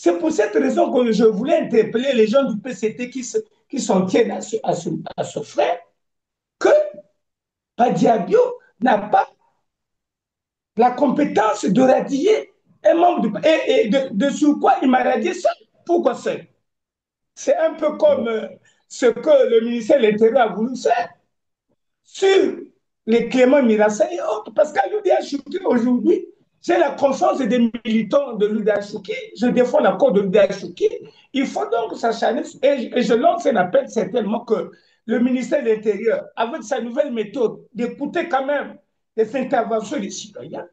C'est pour cette raison que je voulais interpeller les gens du PCT qui s'en tiennent à ce frère, que Badiabio n'a pas la compétence de radier un membre de sur quoi il m'a radié seul. Pourquoi seul? C'est un peu comme Bon. ce que le ministère de l'Intérieur a voulu faire sur les Clément Mirassa et autres. Parce qu'à l'UDHUK aujourd'hui, j'ai la confiance des militants de l'UDHUK, je défends la cause de l'UDHUK. Il faut donc s'acharner, et je lance un appel certainement que le ministère de l'Intérieur, avec sa nouvelle méthode, d'écouter quand même les interventions des citoyens,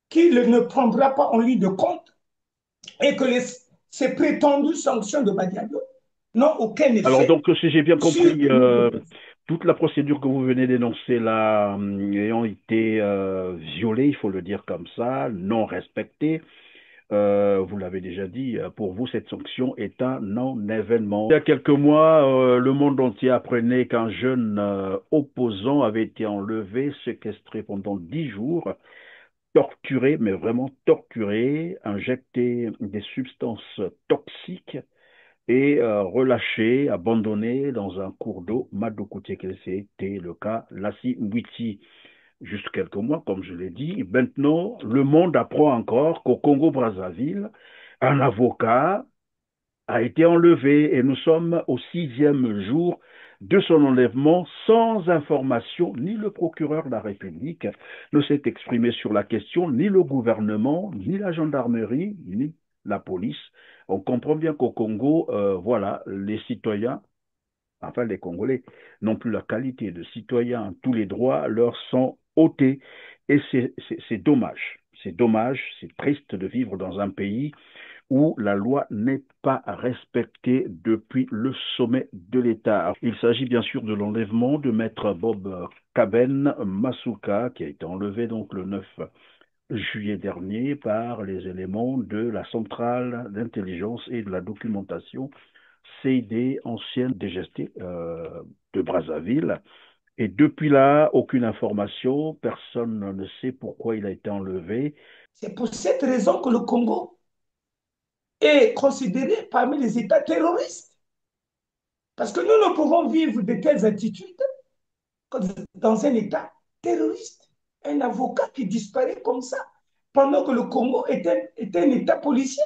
qu'il ne prendra pas en ligne de compte et que ces prétendues sanctions de Badiado n'ont aucun Alors effet donc, si j'ai bien sur compris, le toute la procédure que vous venez d'énoncer là, ayant été violée, il faut le dire comme ça, non respectée, vous l'avez déjà dit, pour vous, cette sanction est un non-événement. Il y a quelques mois, le monde entier apprenait qu'un jeune opposant avait été enlevé, séquestré pendant 10 jours, torturé, mais vraiment torturé, injecté des substances toxiques et relâché, abandonné dans un cours d'eau, Madokouté, c'était le cas Lassi Mwiti. Juste quelques mois, comme je l'ai dit. Maintenant, le monde apprend encore qu'au Congo-Brazzaville, un avocat a été enlevé et nous sommes au 6e jour de son enlèvement sans information. Ni le procureur de la République ne s'est exprimé sur la question, ni le gouvernement, ni la gendarmerie, ni la police. On comprend bien qu'au Congo, voilà, les citoyens, enfin les Congolais, n'ont plus la qualité de citoyens, tous les droits leur sont ôtés. Et c'est dommage. C'est dommage, c'est triste de vivre dans un pays où la loi n'est pas respectée depuis le sommet de l'État. Il s'agit bien sûr de l'enlèvement de maître Bob Kaben Masuka, qui a été enlevé donc le 9 juillet dernier par les éléments de la centrale d'intelligence et de la documentation CID, ancienne DGST de Brazzaville. Et depuis là, aucune information, personne ne sait pourquoi il a été enlevé. C'est pour cette raison que le Congo est considéré parmi les États terroristes. Parce que nous ne pouvons vivre de telles attitudes dans un État terroriste. Un avocat qui disparaît comme ça, pendant que le Congo est un État policier.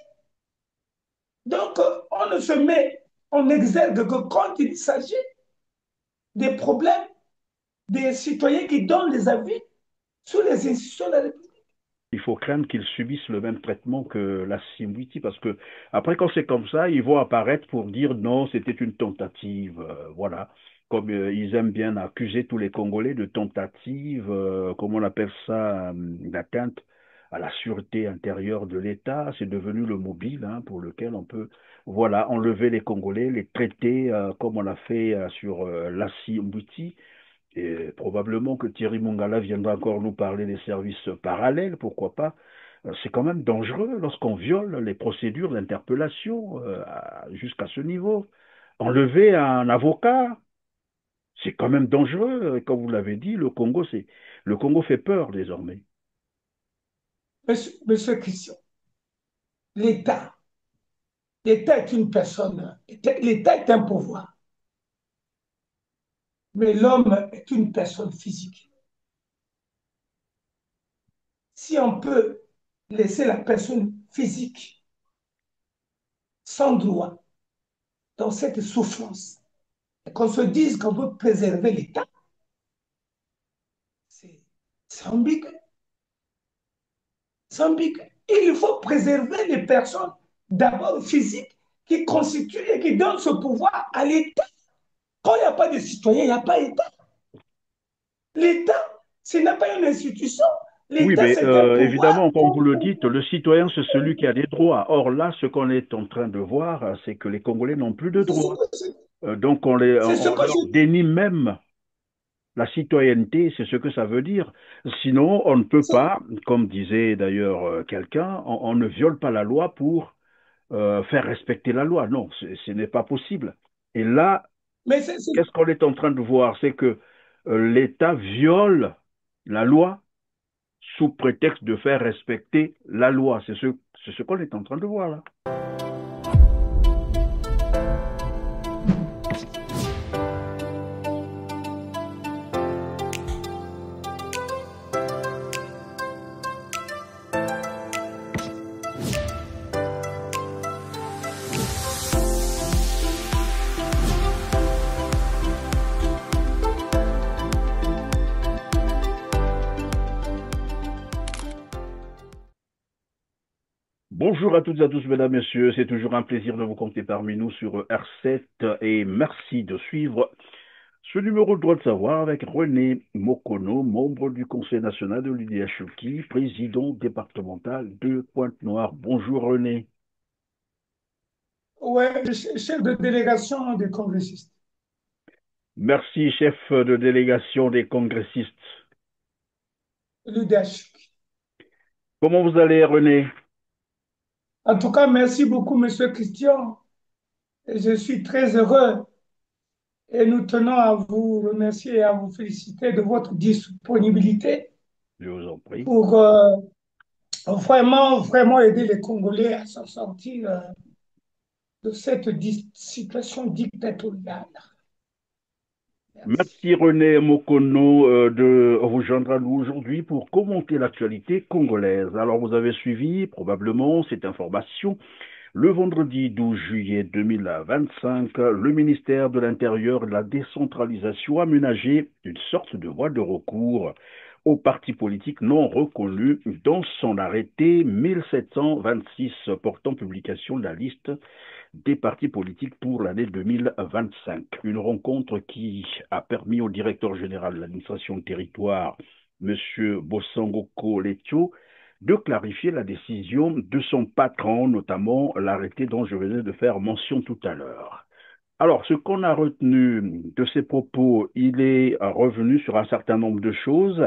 Donc, on ne se met en exergue que quand il s'agit des problèmes des citoyens qui donnent les avis sur les institutions de la République. Il faut craindre qu'ils subissent le même traitement que la Simwiti, parce que après, quand c'est comme ça, ils vont apparaître pour dire non, c'était une tentative, voilà. Comme ils aiment bien accuser tous les Congolais de tentative, comme on appelle ça, d'atteinte à la sûreté intérieure de l'État. C'est devenu le mobile hein, pour lequel on peut, voilà, enlever les Congolais, les traiter comme on l'a fait sur la Simwiti. Et probablement que Thierry Mongala viendra encore nous parler des services parallèles, pourquoi pas. C'est quand même dangereux lorsqu'on viole les procédures d'interpellation jusqu'à ce niveau. Enlever un avocat, c'est quand même dangereux. Et comme vous l'avez dit, le Congo fait peur désormais. Monsieur Christian, l'État, l'État est une personne, l'État est un pouvoir, mais l'homme est une personne physique. Si on peut laisser la personne physique sans droit dans cette souffrance, et qu'on se dise qu'on veut préserver l'État, c'est ambigu. C'est ambigu. Il faut préserver les personnes, d'abord physiques, qui constituent et qui donnent ce pouvoir à l'État. Quand il n'y a pas de citoyen, il n'y a pas d'État. L'État, ce n'est pas une institution. Oui, L'État, mais c'est un pouvoir. évidemment, comme vous le dites, le citoyen, c'est celui qui a des droits. Or là, ce qu'on est en train de voir, c'est que les Congolais n'ont plus de droits. Donc C'est ce on que leur dénie même la citoyenneté, c'est ce que ça veut dire. Sinon, on ne peut pas, comme disait d'ailleurs quelqu'un, on ne viole pas la loi pour faire respecter la loi. Non, ce n'est pas possible. Et là, mais qu'est-ce qu'on est en train de voir? C'est que l'État viole la loi sous prétexte de faire respecter la loi. C'est ce qu'on est en train de voir là. Bonjour à toutes et à tous, mesdames, messieurs. C'est toujours un plaisir de vous compter parmi nous sur R7 et merci de suivre ce numéro de droit de savoir avec René Mokono, membre du Conseil national de l'UDHUKI, président départemental de Pointe-Noire. Bonjour René. Ouais, chef de délégation des congressistes. Merci, chef de délégation des congressistes. L'UDH. Comment vous allez, René? En tout cas, merci beaucoup, Monsieur Christian. Et je suis très heureux et nous tenons à vous remercier et à vous féliciter de votre disponibilité Je vous en prie. pour vraiment aider les Congolais à s'en sortir de cette situation dictatoriale. Merci. Merci René Mokono de vous joindre à nous aujourd'hui pour commenter l'actualité congolaise. Alors vous avez suivi probablement cette information. Le vendredi 12 juillet 2025, le ministère de l'Intérieur et de la décentralisation a aménagé une sorte de voie de recours aux partis politiques non reconnus dans son arrêté 1726 portant publication de la liste des partis politiques pour l'année 2025. Une rencontre qui a permis au directeur général de l'administration de territoire, M. Bossangoko Letio, de clarifier la décision de son patron, notamment l'arrêté dont je venais de faire mention tout à l'heure. Alors, ce qu'on a retenu de ses propos, il est revenu sur un certain nombre de choses,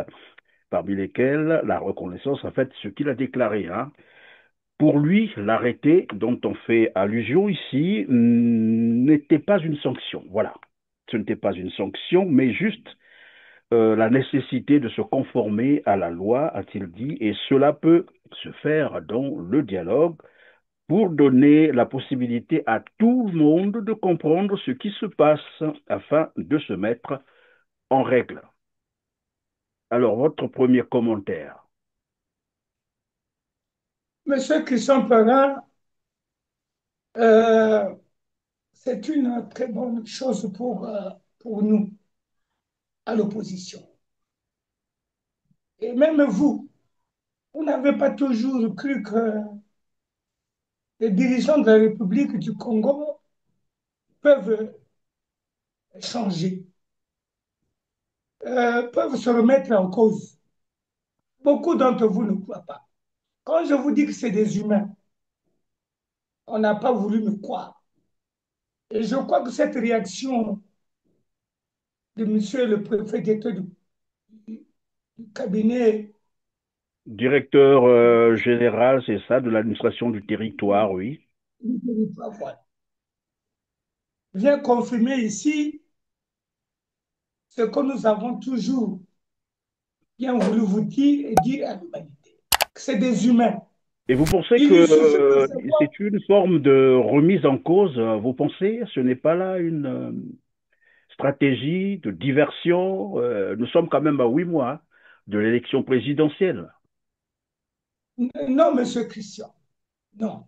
parmi lesquelles la reconnaissance, en fait, ce qu'il a déclaré. Pour lui, l'arrêté dont on fait allusion ici n'était pas une sanction. Voilà. Ce n'était pas une sanction, mais juste la nécessité de se conformer à la loi, a-t-il dit, et cela peut se faire dans le dialogue pour donner la possibilité à tout le monde de comprendre ce qui se passe afin de se mettre en règle. Alors, votre premier commentaire. Monsieur Christian Perrin, euh, c'est une très bonne chose pour nous, à l'opposition. Et même vous, vous n'avez pas toujours cru que les dirigeants de la République du Congo peuvent changer, peuvent se remettre en cause. Beaucoup d'entre vous ne croient pas. Quand je vous dis que c'est des humains, on n'a pas voulu me croire. Et je crois que cette réaction de monsieur le préfet d'État du cabinet Directeur général, c'est ça, de l'administration du territoire, oui. du territoire, voilà, vient confirmer ici ce que nous avons toujours bien voulu vous dire et dire à l'humanité, que c'est des humains. Et vous pensez Il que lui suffit de savoir. c'est une forme de remise en cause, vous pensez? Ce n'est pas là une stratégie de diversion? Nous sommes quand même à 8 mois de l'élection présidentielle. Non, monsieur Christian, non.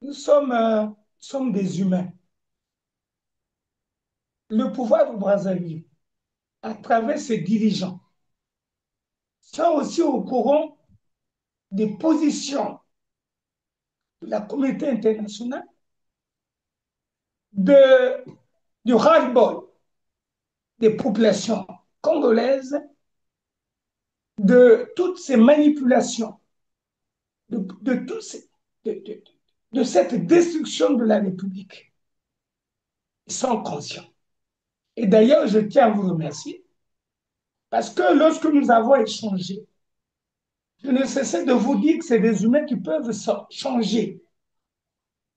Nous sommes des humains. Le pouvoir de Brazzaville, à travers ses dirigeants, sont aussi au courant des positions de la communauté internationale, de, du ras-le-bol des populations congolaises, de toutes ces manipulations, de, tout ces- de cette destruction de la République. Ils sont conscients. Et d'ailleurs, je tiens à vous remercier parce que lorsque nous avons échangé, je ne cessais de vous dire que c'est des humains qui peuvent changer.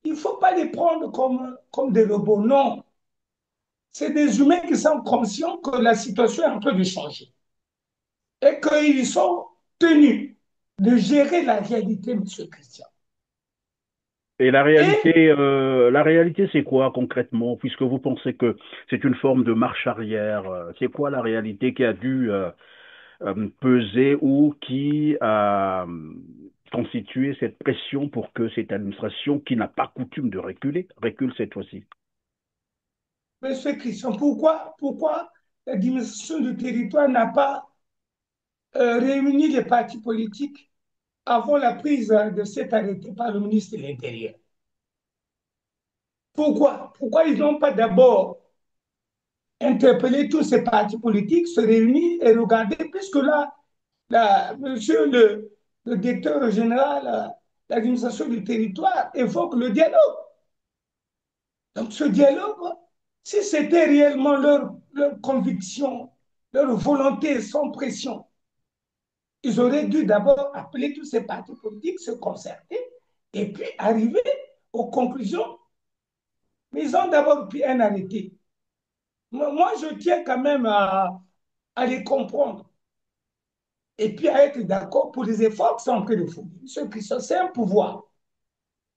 Il ne faut pas les prendre comme des robots, non. C'est des humains qui sont conscients que la situation est en train de changer. et qu'ils sont tenus de gérer la réalité, Monsieur Christian. Et Et la réalité, c'est quoi concrètement, puisque vous pensez que c'est une forme de marche arrière? C'est quoi la réalité qui a dû peser ou qui a constitué cette pression pour que cette administration, qui n'a pas coutume de reculer, recule cette fois-ci? Monsieur Christian, pourquoi la diminution du territoire n'a pas réuni les partis politiques avant la prise de cet arrêté par le ministre de l'Intérieur? Pourquoi ils n'ont pas d'abord interpellé tous ces partis politiques, se réunir et regarder, puisque là, monsieur le directeur général de l'administration du territoire évoque le dialogue. Donc ce dialogue, si c'était réellement leur conviction, leur volonté sans pression, ils auraient dû d'abord appeler tous ces partis politiques, se concerter et puis arriver aux conclusions. Mais ils ont d'abord pris un arrêté. Moi, je tiens quand même à les comprendre et puis à être d'accord pour les efforts qui sont en train de fournir. Monsieur Christophe, c'est un pouvoir.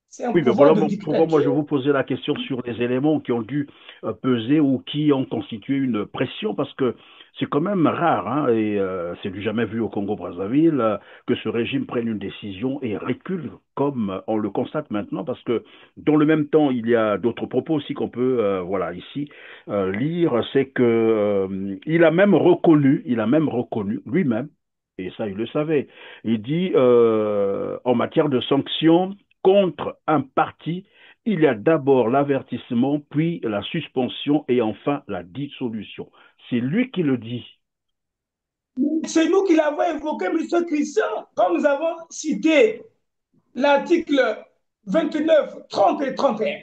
C'est un Oui, mais pouvoir voilà de pourquoi moi je dictature. vous posais la question sur les éléments qui ont dû peser ou qui ont constitué une pression, parce que c'est quand même rare, hein, et c'est du jamais vu au Congo-Brazzaville, que ce régime prenne une décision et recule, comme on le constate maintenant, parce que dans le même temps, il y a d'autres propos aussi qu'on peut, voilà, ici lire, c'est que il a même reconnu lui-même, et ça il le savait, il dit en matière de sanctions contre un parti, il y a d'abord l'avertissement, puis la suspension et enfin la dissolution. C'est lui qui le dit. C'est nous qui l'avons évoqué, M. Christian, quand nous avons cité l'article 29, 30 et 31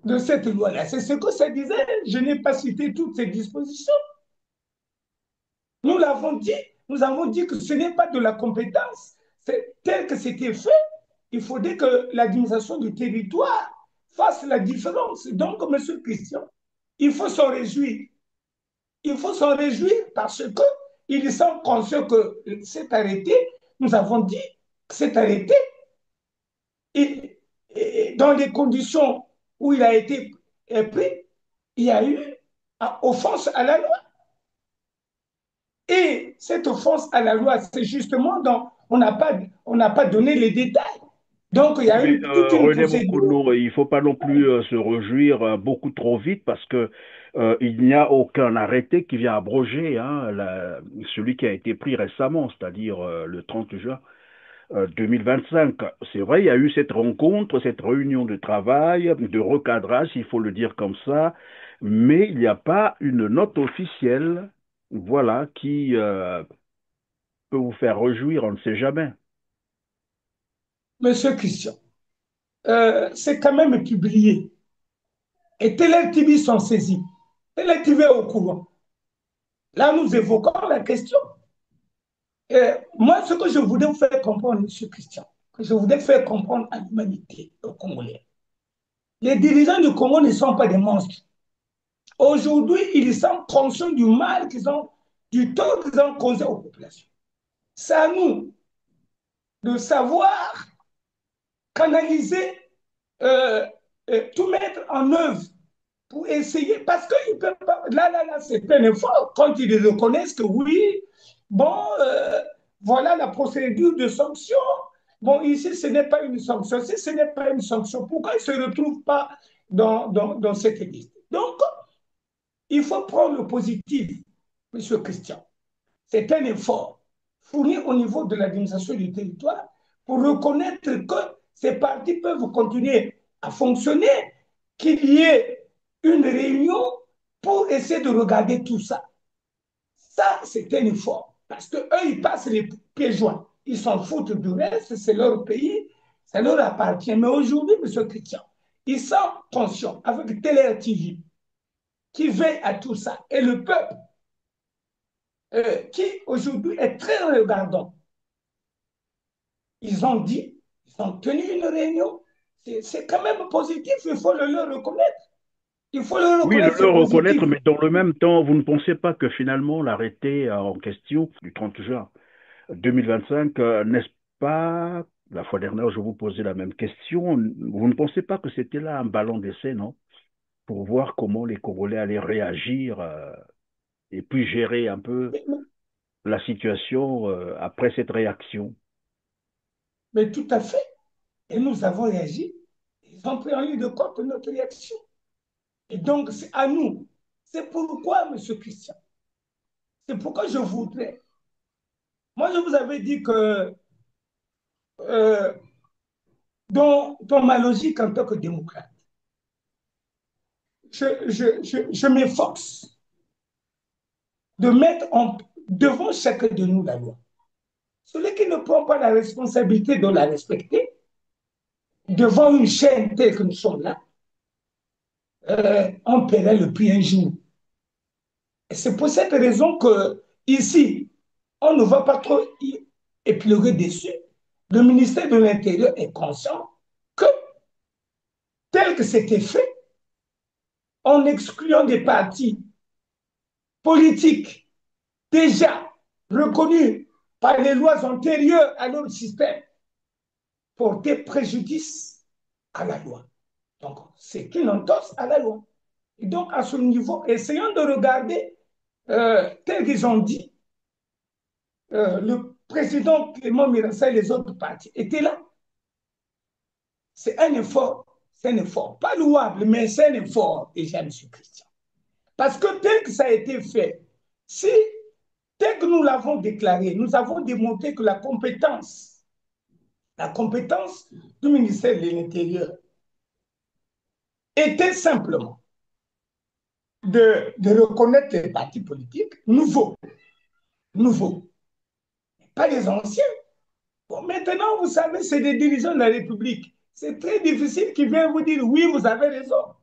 de cette loi-là. C'est ce que ça disait. Je n'ai pas cité toutes ces dispositions. Nous l'avons dit, nous avons dit que ce n'est pas de la compétence. C'est tel que c'était fait, il faudrait que l'administration du territoire fasse la différence. Donc, M. Christian, il faut s'en réjouir. Il faut s'en réjouir parce que ils sont conscients que cet arrêté, nous avons dit que cet arrêté, dans les conditions où il a été pris, il y a eu offense à la loi. Et cette offense à la loi, c'est justement dans, on n'a pas donné les détails. Donc, il y a Mais eu toute une René procédure. Mokono, il ne faut pas non plus se réjouir beaucoup trop vite parce que il n'y a aucun arrêté qui vient abroger hein, celui qui a été pris récemment, c'est-à-dire le 30 juin 2025. C'est vrai, il y a eu cette rencontre, cette réunion de travail, de recadrage, il faut le dire comme ça, mais il n'y a pas une note officielle, voilà, qui peut vous faire réjouir, on ne sait jamais. Monsieur Christian, c'est quand même publié. Et Télé TV sont saisis. Télé TV est au courant. Là, nous évoquons la question. Moi, ce que je voudrais vous faire comprendre, Monsieur Christian, que je voudrais faire comprendre à l'humanité, aux Congolais, les dirigeants du Congo ne sont pas des monstres. Aujourd'hui, ils sont conscients du mal qu'ils ont, du tort qu'ils ont causé aux populations. C'est à nous de savoir canaliser, euh, tout mettre en œuvre pour essayer, parce qu'ils peuvent pas, là, c'est un effort quand ils reconnaissent que oui, bon, voilà la procédure de sanction. Bon, ici, ce n'est pas une sanction. Si ce n'est pas une sanction, pourquoi ils ne se retrouvent pas dans cette liste? Donc, il faut prendre le positif, Monsieur Christian. C'est un effort fourni au niveau de l'administration du territoire pour reconnaître que ces partis peuvent continuer à fonctionner, qu'il y ait une réunion pour essayer de regarder tout ça. Ça, c'est un effort. Parce qu'eux, ils passent les pieds joints. Ils s'en foutent du reste, c'est leur pays, ça leur appartient. Mais aujourd'hui, M. Christian, ils sont conscients avec Télé TV qui veille à tout ça et le peuple qui aujourd'hui est très regardant. Ils ont dit, ils ont tenu une réunion. C'est quand même positif, il faut le leur reconnaître. Il faut le Oui, reconnaître, le c'est reconnaître, positif. mais dans le même temps, vous ne pensez pas que finalement l'arrêté en question du 30 juin 2025, n'est-ce pas, la fois dernière, je vous posais la même question, vous ne pensez pas que c'était là un ballon d'essai, non? Pour voir comment les Congolais allaient réagir et puis gérer un peu Mais, mais- la situation après cette réaction. mais tout à fait. Et nous avons réagi. Ils ont pris en ligne de compte notre réaction. Et donc, c'est à nous. C'est pourquoi, Monsieur Christian, c'est pourquoi je voudrais. Moi, je vous avais dit que euh, dans ma logique en tant que démocrate, je m'efforce de mettre devant chacun de nous la loi. Celui qui ne prend pas la responsabilité de la respecter, devant une chaîne telle que nous sommes là, on paierait le prix un jour. Et c'est pour cette raison que ici, on ne va pas trop éplurer dessus. Le ministère de l'Intérieur est conscient que tel que c'était fait, en excluant des partis politiques déjà reconnus par les lois antérieures à notre système, porter préjudice à la loi. Donc, c'est qu'ils entorse à la loi. Et donc, à ce niveau, essayons de regarder, tel qu'ils ont dit, le président Clément Mirassa et les autres partis étaient là. C'est un effort, pas louable, mais c'est un effort déjà, M. Christian. Parce que tel que ça a été fait, si, tel que nous l'avons déclaré, nous avons démontré que la compétence du ministère de l'Intérieur était simplement de reconnaître les partis politiques nouveaux, pas les anciens. Bon, maintenant, vous savez, c'est des dirigeants de la République. C'est très difficile qu'ils viennent vous dire oui, vous avez raison.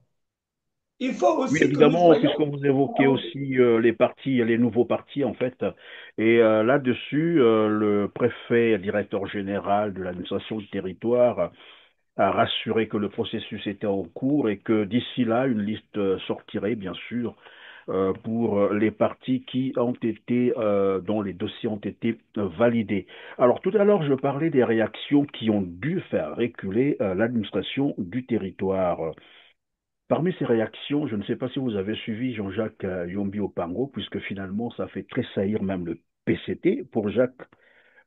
Il faut Oui, aussi que nous évidemment, soyons. puisque vous évoquez aussi les partis, les nouveaux partis, en fait. Et là-dessus, le préfet, directeur général de l'administration du territoire, a rassuré que le processus était en cours et que d'ici là, une liste sortirait, bien sûr, pour les partis qui ont été, dont les dossiers ont été validés. Alors, tout à l'heure, je parlais des réactions qui ont dû faire reculer l'administration du territoire. Parmi ces réactions, je ne sais pas si vous avez suivi Jean-Jacques Yombi Opango, puisque finalement, ça fait tressaillir même le PCT. Pour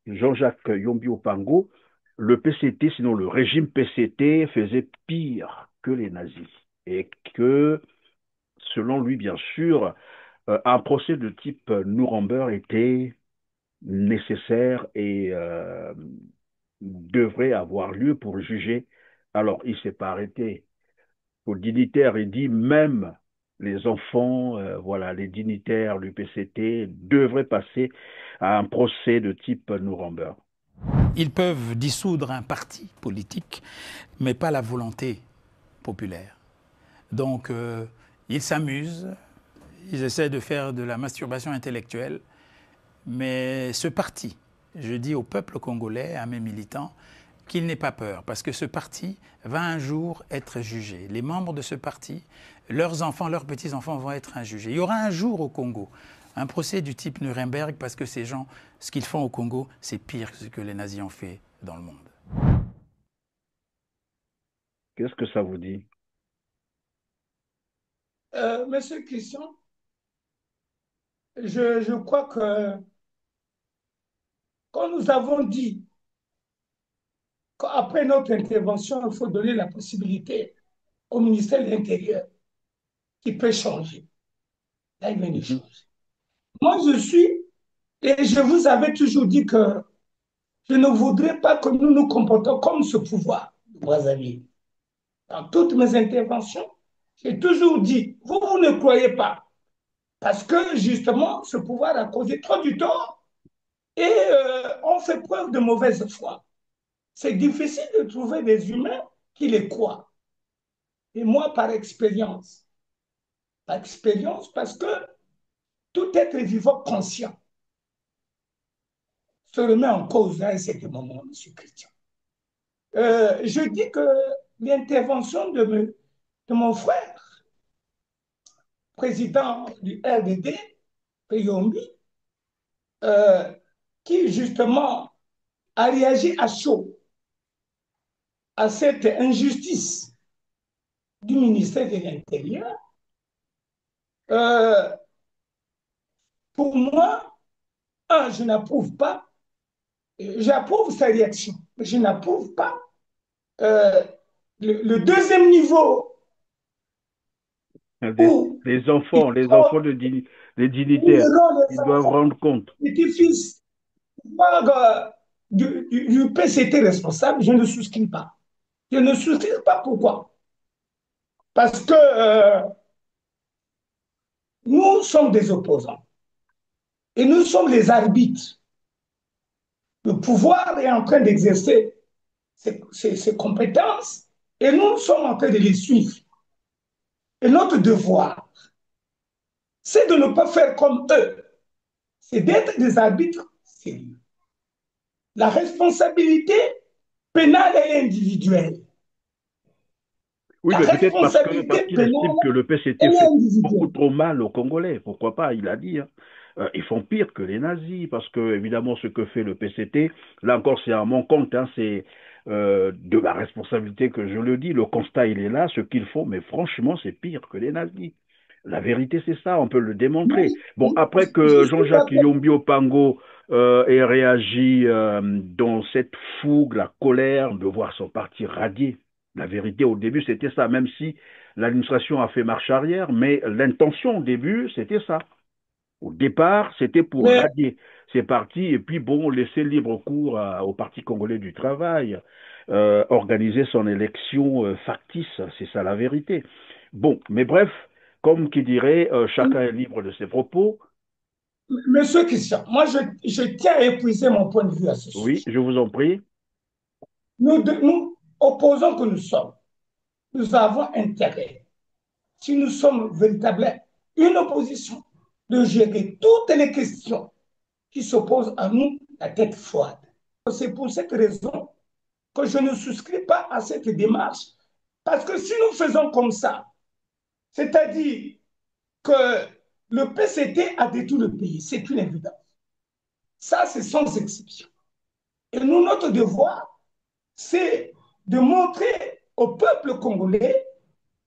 Jean-Jacques Yombi Opango, le PCT, sinon le régime PCT, faisait pire que les nazis. Et que, selon lui, bien sûr, un procès de type Nuremberg était nécessaire et devrait avoir lieu pour juger. Alors, il ne s'est pas arrêté aux dignitaires, il dit même les enfants, voilà, les dignitaires du PCT devraient passer à un procès de type Nuremberg. Ils peuvent dissoudre un parti politique, mais pas la volonté populaire. Donc, ils s'amusent, ils essaient de faire de la masturbation intellectuelle, mais ce parti, je dis au peuple congolais, à mes militants, qu'il n'ait pas peur, parce que ce parti va un jour être jugé. Les membres de ce parti, leurs enfants, leurs petits-enfants vont être injugés. Il y aura un jour au Congo un procès du type Nuremberg, parce que ces gens, ce qu'ils font au Congo, c'est pire que ce que les nazis ont fait dans le monde. Qu'est-ce que ça vous dit? Monsieur Christian, je crois que quand nous avons dit qu'après notre intervention, il faut donner la possibilité au ministère de l'Intérieur qui peut changer. Là, il vient de Mhm. changer. Moi, je suis, et je vous avais toujours dit que je ne voudrais pas que nous nous comportons comme ce pouvoir de Brazzaville. Dans toutes mes interventions, j'ai toujours dit, vous ne croyez pas, parce que justement, ce pouvoir a causé trop du tort et on fait preuve de mauvaise foi. C'est difficile de trouver des humains qui les croient. Et moi, par expérience, parce que tout être vivant conscient se remet en cause à un certain moment, M. Christian. Je dis que l'intervention de mon frère président du RDD, Payombi, euh, qui justement a réagi à chaud à cette injustice du ministère de l'Intérieur. Euh, pour moi, un, je n'approuve pas, j'approuve sa réaction, mais je n'approuve pas euh, le deuxième niveau Les, où les enfants des dignitaires, les ils doivent enfants, rendre compte. petits-fils du PCT responsable, je ne souscris pas. Je ne souscris pas pourquoi? Parce que nous sommes des opposants et nous sommes les arbitres. Le pouvoir est en train d'exercer ses compétences et nous sommes en train de les suivre. Et notre devoir, c'est de ne pas faire comme eux, c'est d'être des arbitres sérieux. La responsabilité pénale est individuelle. Oui, La mais peut-être parce responsabilité qu'il pénale, estime que le PCT elle est fait beaucoup individuelle. trop mal aux Congolais. Pourquoi pas, il a dit. Hein. Ils font pire que les nazis, parce que, évidemment, ce que fait le PCT, là encore, c'est à mon compte, hein, c'est de ma responsabilité que je le dis. Le constat, il est là, ce qu'ils font, mais franchement, c'est pire que les nazis. La vérité, c'est ça, on peut le démontrer. Bon, après Je que suis Jean-Jacques d'accord. Yombi Opango ait réagi dans cette fougue, la colère de voir son parti radier, la vérité, au début, c'était ça, même si l'administration a fait marche arrière, mais l'intention au début, c'était ça. Au départ, c'était pour Mais, radier ces partis et puis, bon, laisser libre cours au Parti congolais du travail, organiser son élection factice, c'est ça la vérité. Bon, mais bref, comme qui dirait, chacun est libre de ses propos. Monsieur Christian, moi, je tiens à épuiser mon point de vue à ce Oui, sujet. je vous en prie. Nous, opposants que nous sommes, nous avons intérêt, si nous sommes véritablement une opposition, de gérer toutes les questions qui s'opposent à nous la tête froide. C'est pour cette raison que je ne souscris pas à cette démarche, parce que si nous faisons comme ça, c'est-à-dire que le PCT a détruit le pays, c'est une évidence. Ça, c'est sans exception. Et nous, notre devoir, c'est de montrer au peuple congolais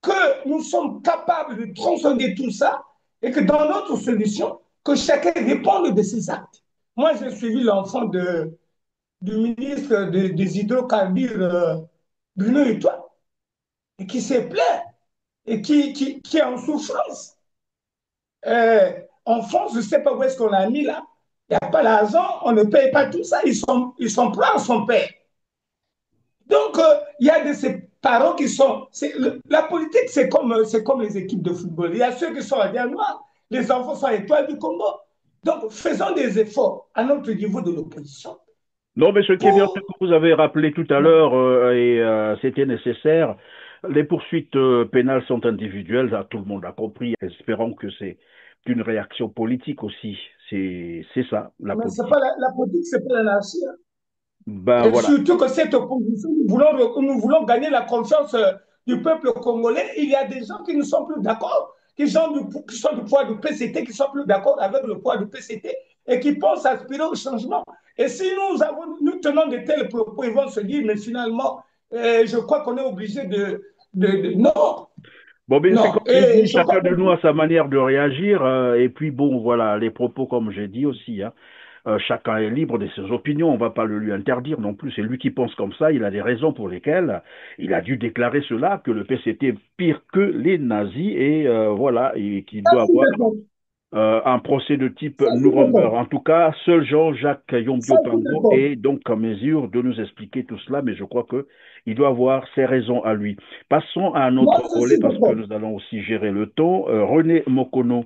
que nous sommes capables de transcender tout ça et que dans notre solution, que chacun réponde de ses actes. Moi, j'ai suivi l'enfant du ministre des hydrocarbures, Bruno Etoile, et qui s'est plaint et qui est en souffrance. En France, je ne sais pas où est-ce qu'on l'a mis là. Il n'y a pas l'argent, on ne paye pas tout ça. Ils sont pleins, son père. Donc, il y a de ces parents qui sont. La politique, c'est comme les équipes de football. Il y a ceux qui sont à Dianois, les enfants sont à Étoile du Congo. Donc, faisons des efforts à notre niveau de l'opposition Non, mais ce qui est bien, ce pour. que vous avez rappelé tout à l'heure, et c'était nécessaire, les poursuites pénales sont individuelles, ça, tout le monde a compris. Espérons que c'est une réaction politique aussi. C'est ça, la Mais c'est pas politique. la politique, c'est pas l'anarchie. Hein. Ben Et voilà. surtout que cette opposition, nous voulons gagner la confiance du peuple congolais. Il y a des gens qui ne sont plus d'accord, qui sont du poids du PCT, qui sont plus d'accord avec le poids du PCT et qui pensent aspirer au changement. Et si nous tenons de tels propos, ils vont se dire, mais finalement, je crois qu'on est obligé non, Bon, mais c'est non. comme j'ai Et dit, je crois chacun que de nous a sa manière de réagir, et puis bon, voilà, les propos, comme j'ai dit aussi, hein, chacun est libre de ses opinions, on ne va pas le lui interdire non plus, c'est lui qui pense comme ça, il a des raisons pour lesquelles il a dû déclarer cela, que le PCT est pire que les nazis, et voilà, et qu'il ça, doit je suis avoir d'accord. un procès de type Ça, je suis Nuremberg. d'accord. En tout cas, seul Jean-Jacques Ça, Yombio je suis Pango d'accord. est donc en mesure de nous expliquer tout cela, mais je crois que il doit avoir ses raisons à lui. Passons à un Moi, autre je volet suis parce que d'accord. nous allons aussi gérer le temps. René Mokono,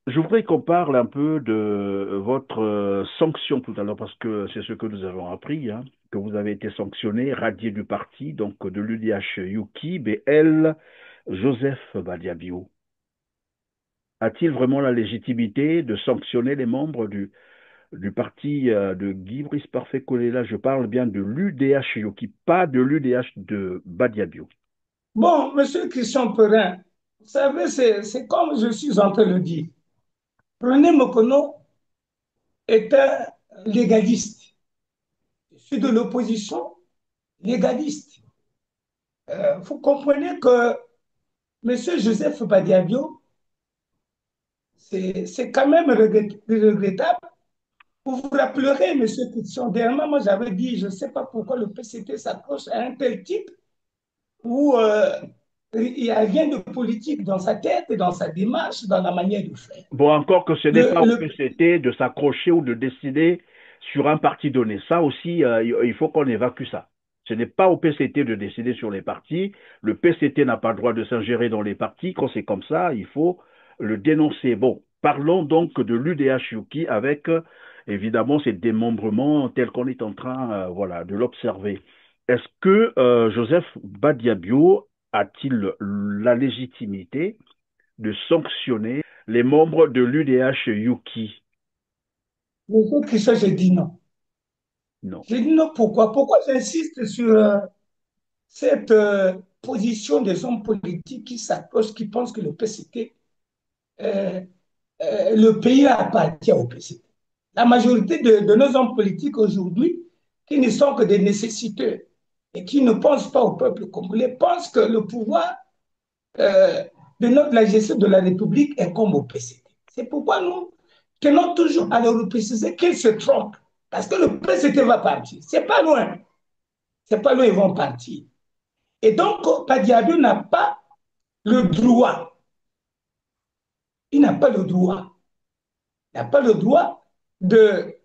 je voudrais qu'on parle un peu de votre sanction tout à l'heure parce que c'est ce que nous avons appris, hein, que vous avez été sanctionné, radié du parti, donc de l'UDH UKIB et elle, Joseph Badiabio. A-t-il vraiment la légitimité de sanctionner les membres du parti de Guy Brice Parfait Kolela? Je parle bien de l'UDH Yoki, pas de l'UDH de Badiabio. Bon, monsieur Christian Perrin, Vous savez, c'est comme je suis en train de le dire. René Mokono est un légaliste. Je suis de l'opposition légaliste. Vous comprenez que M. Joseph Badiabio, c'est quand même regrettable. Vous vous rappellerez, M. Christian, dernièrement, moi j'avais dit, je ne sais pas pourquoi le PCT s'accroche à un tel type où il n'y a rien de politique dans sa tête et dans sa démarche, dans la manière de faire. Bon, encore que ce n'est Le, pas au le, PCT de s'accrocher ou de décider sur un parti donné. Ça aussi, il faut qu'on évacue ça. Ce n'est pas au PCT de décider sur les partis. Le PCT n'a pas le droit de s'ingérer dans les partis. Quand c'est comme ça, il faut le dénoncer. Bon, parlons donc de l'UDH Yuki avec, évidemment, ces démembrements tels qu'on est en train, voilà, de l'observer. Est-ce que Joseph Badiabio a-t-il la légitimité de sanctionner les membres de l'UDH Yuki? le Christian, j'ai dit non. Non. J'ai dit non, pourquoi? Pourquoi j'insiste sur cette position des hommes politiques qui s'approchent, qui pensent que le PCT, euh, le pays appartient au PCT. La majorité de nos hommes politiques aujourd'hui, qui ne sont que des nécessiteux et qui ne pensent pas au peuple congolais, pensent que le pouvoir euh, de la gestion de la République incombe au PCT. C'est pourquoi nous tenons toujours à leur préciser qu'ils se trompent. Parce que le PCT va partir. C'est pas loin. C'est pas loin, ils vont partir. Et donc, Padiabio n'a pas le droit. Il n'a pas le droit. Il n'a pas le droit de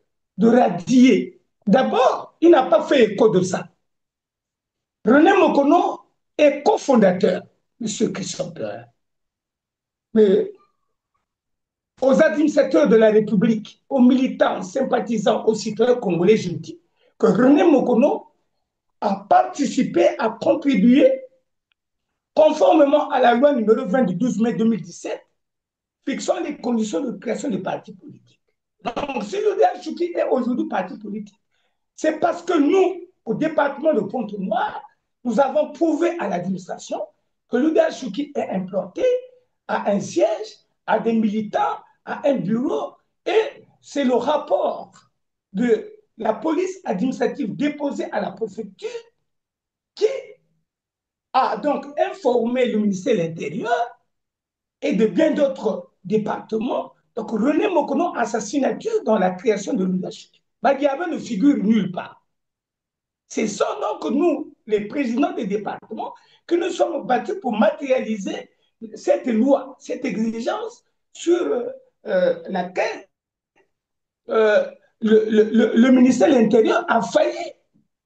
radier. D'abord, il n'a pas fait écho de ça. René Mokono est cofondateur, M. Christian Pierre, mais aux administrateurs de la République, aux militants, sympathisants, aux citoyens congolais, je dis que René Mokono a participé, a contribué, conformément à la loi numéro 20 du 12 mai 2017, fixant les conditions de création des partis politiques. Donc, si le DHUKI est aujourd'hui parti politique, c'est parce que nous, au département de Pointe-Noire, nous avons prouvé à l'administration que l'UDHUKI est implanté à un siège, à des militants, à un bureau, et c'est le rapport de la police administrative déposé à la préfecture qui a donc informé le ministère de l'Intérieur et de bien d'autres départements. Donc René Mokono a sa signature dans la création de l'UDHUKI. Badiaba ne figure nulle part. C'est son nom que nous, les présidents des départements, que nous sommes battus pour matérialiser cette loi, cette exigence sur laquelle euh, le ministère de l'Intérieur a failli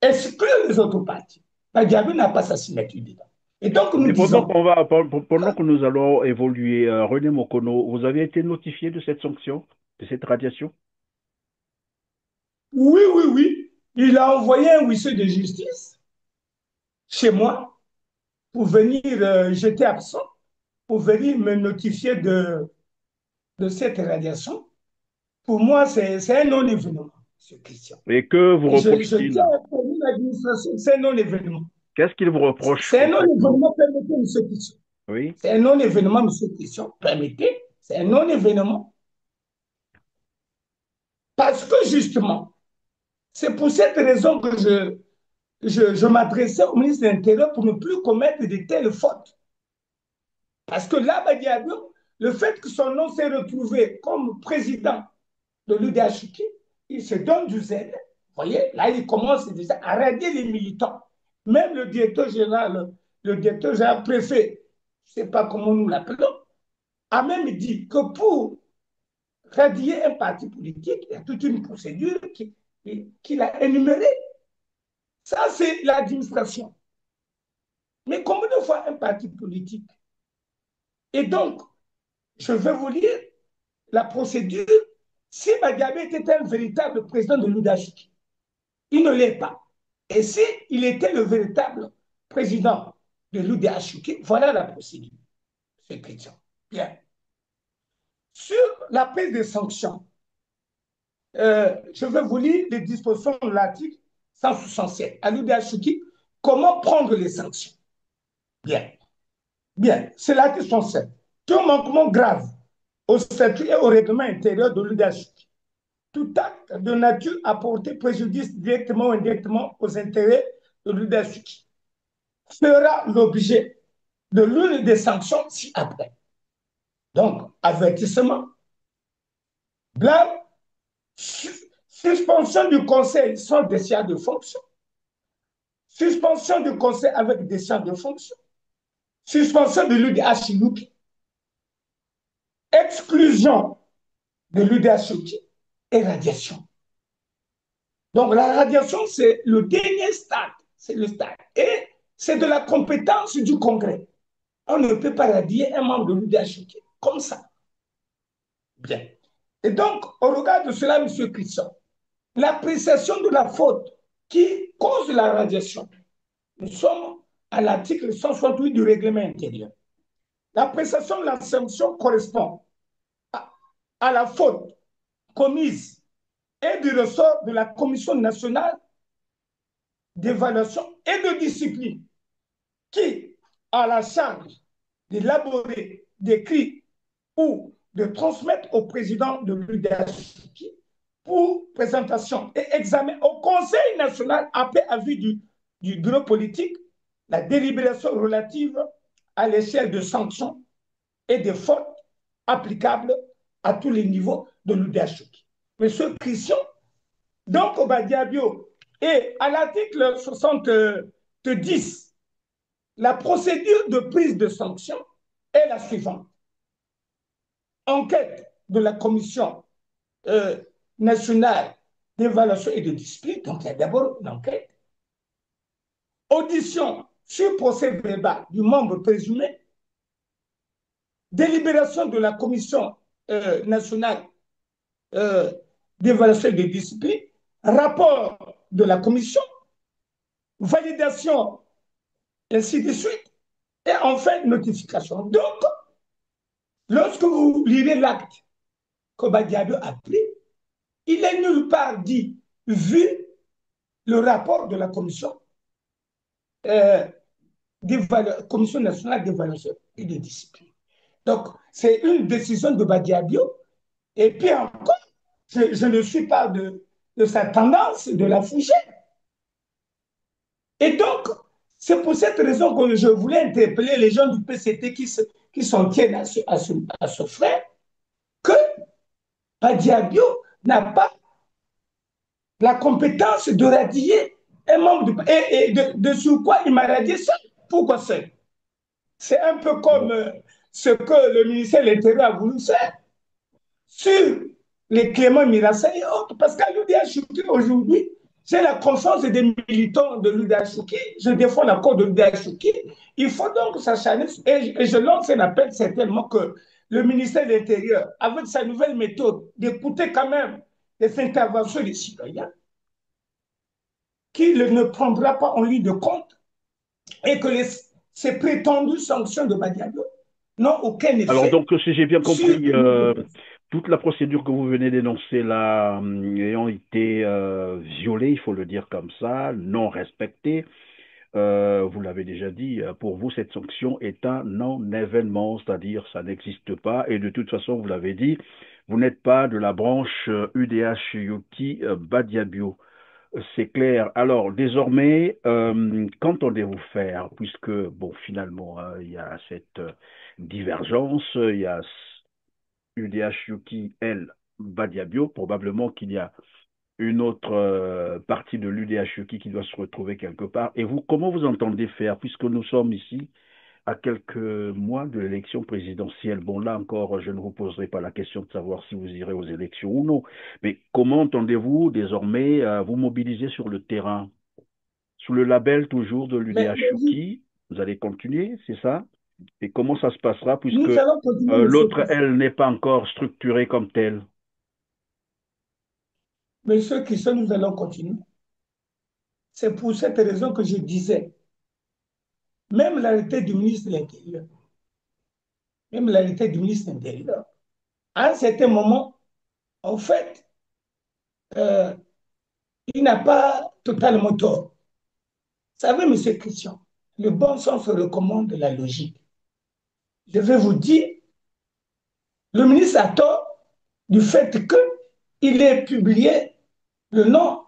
exclure les autres partis. Badiabé n'a pas sa signature dedans. Et donc nous Mais pendant disons, qu'on va, pendant que nous allons évoluer, René Mokono, vous avez été notifié de cette sanction, de cette radiation? oui, oui, oui, il a envoyé un huissier de justice chez moi pour venir, j'étais absent, pour venir me notifier de cette radiation. Pour moi, c'est un non-événement, ce Christian. Et que vous Et je tiens reproche-t-il? à prévenir l'administration, c'est un non-événement. Qu'est-ce qu'il vous reproche C'est un concrètement? non-événement, permettez, M. Christian. Oui. C'est un non-événement, M. Christian, permettez. C'est un non-événement. Parce que justement, c'est pour cette raison que je m'adressais au ministre de l'Intérieur pour ne plus commettre de telles fautes. Parce que là, Badiabio, le fait que son nom s'est retrouvé comme président de l'UDHUK, il se donne du zèle. Vous voyez, là, il commence déjà à radier les militants. Même le directeur général préfet, je ne sais pas comment nous l'appelons, a même dit que pour radier un parti politique, il y a toute une procédure qu'il a énumérée. Ça, c'est l'administration. Mais combien de fois un parti politique? Et donc, je vais vous lire la procédure. Si Badiabé était un véritable président de l'UDHUK, il ne l'est pas. Et s'il était le véritable président de l'UDHUK, voilà la procédure. C'est Christian. Bien. Sur la prise des sanctions, je vais vous lire les dispositions de l'article 167 à l'UDHUK. Comment prendre les sanctions? Bien. Bien, c'est l'article 107. Tout manquement grave au statut et au règlement intérieur de l'UDHUK, tout acte de nature à porter préjudice directement ou indirectement aux intérêts de l'UDHUK fera l'objet de l'une des sanctions ci-après. Donc, avertissement, blâme, suspension du conseil sans décharge de fonction, suspension du conseil avec décharge de fonction, suspension de l'UDHUK, exclusion de l'UDHUK et radiation. Donc la radiation, c'est le dernier stade, c'est le stade. Et c'est de la compétence du Congrès. On ne peut pas radier un membre de l'UDHUK comme ça. Bien. Et donc, au regard de cela, M. Christian, l'appréciation de la faute qui cause la radiation, nous sommes à l'article 168 du règlement intérieur. L'appréciation de la sanction correspond à la faute commise et du ressort de la Commission nationale d'évaluation et de discipline qui a la charge d'élaborer, d'écrire ou de transmettre au président de l'UDHUK pour présentation et examen au Conseil national après avis du bureau politique la délibération relative à l'échelle de sanctions et de fautes applicables à tous les niveaux de l'UDHUK. Monsieur Christian, donc Obadiabio, et à l'article 70, la procédure de prise de sanction est la suivante. Enquête de la Commission nationale d'évaluation et de discipline, donc il y a d'abord une enquête. Audition sur procès verbal du membre présumé. Délibération de la Commission nationale d'évaluation et de discipline. Rapport de la Commission. Validation, ainsi de suite. Et enfin, notification. Donc, lorsque vous lirez l'acte qu'Obadiabio a pris, il est nulle part dit, vu le rapport de la Commission, Commission nationale d'évaluation et de discipline. Donc, c'est une décision de Badiabio. Et puis encore, je ne suis pas de sa tendance de la fougère. Et donc, c'est pour cette raison que je voulais interpeller les gens du PCT qui s'en tiennent à ce frère, que Badiabio n'a pas la compétence de radier un membre et de sur quoi il m'a radié seul. Pourquoi seul? C'est un peu comme ce que le ministère de l'Intérieur a voulu faire sur les Clément Mirassa et autres. Parce qu'à l'UDHUK aujourd'hui, j'ai la confiance des militants de l'UDHUK, je défends la cause de l'UDHUK. Il faut donc s'acharner, et je lance un appel certainement que le ministère de l'Intérieur, avec sa nouvelle méthode, d'écouter quand même les interventions des citoyens, qu'il ne prendra pas en ligne de compte et que ces prétendues sanctions de Badiabio n'ont aucun effet. Alors donc, si j'ai bien compris, toute la procédure que vous venez d'énoncer là, ayant été violée, il faut le dire comme ça, non respectée, vous l'avez déjà dit, pour vous, cette sanction est un non-événement, c'est-à-dire ça n'existe pas, et de toute façon, vous l'avez dit, vous n'êtes pas de la branche UDH-Yuki Badiabio. C'est clair. Alors, désormais, qu'entendez-vous faire, puisque, bon, finalement, il y a cette divergence, il y a UDH Yuki, elle, Badiabio, probablement qu'il y a une autre partie de l'UDH Yuki qui doit se retrouver quelque part. Et vous, comment vous entendez faire, puisque nous sommes ici à quelques mois de l'élection présidentielle? Bon, là encore, je ne vous poserai pas la question de savoir si vous irez aux élections ou non, mais comment entendez-vous désormais vous mobiliser sur le terrain, sous le label toujours de l'UDH-Yuki? Vous allez continuer, c'est ça? Et comment ça se passera, puisque l'autre, elle, n'est pas encore structurée comme telle? Monsieur Christian, nous allons continuer. C'est pour cette raison que je disais, même l'arrêté du ministre de l'Intérieur, à un certain moment, en fait, il n'a pas totalement tort. Vous savez, monsieur Christian, le bon sens recommande la logique. je vais vous dire, le ministre a tort du fait qu'il ait publié le nom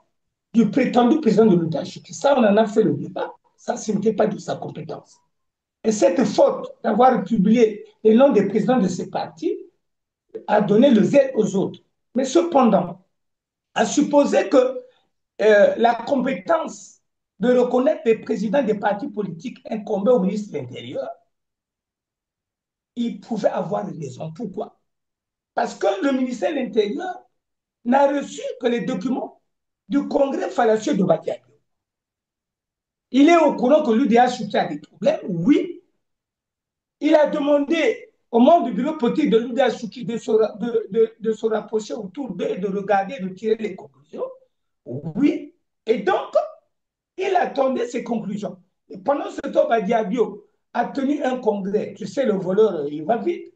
du prétendu président de l'UDHUK. Ça, on en a fait le débat. Ça, ce n'était pas de sa compétence. Et cette faute d'avoir publié les noms des présidents de ces partis a donné le zèle aux autres. Mais cependant, à supposer que la compétence de reconnaître les présidents des partis politiques incombait au ministre de l'Intérieur, il pouvait avoir raison. Pourquoi? Parce que le ministère de l'Intérieur n'a reçu que les documents du congrès fallacieux de Badiaï. Il est au courant que l'UDH a des problèmes, oui. Il a demandé au membre du bureau politique de l'UDH de se rapprocher autour d'eux et de regarder, de tirer les conclusions, oui. Et donc, il attendait ses conclusions. Et pendant ce temps, Badiabio a tenu un congrès. Tu sais, le voleur, il va vite.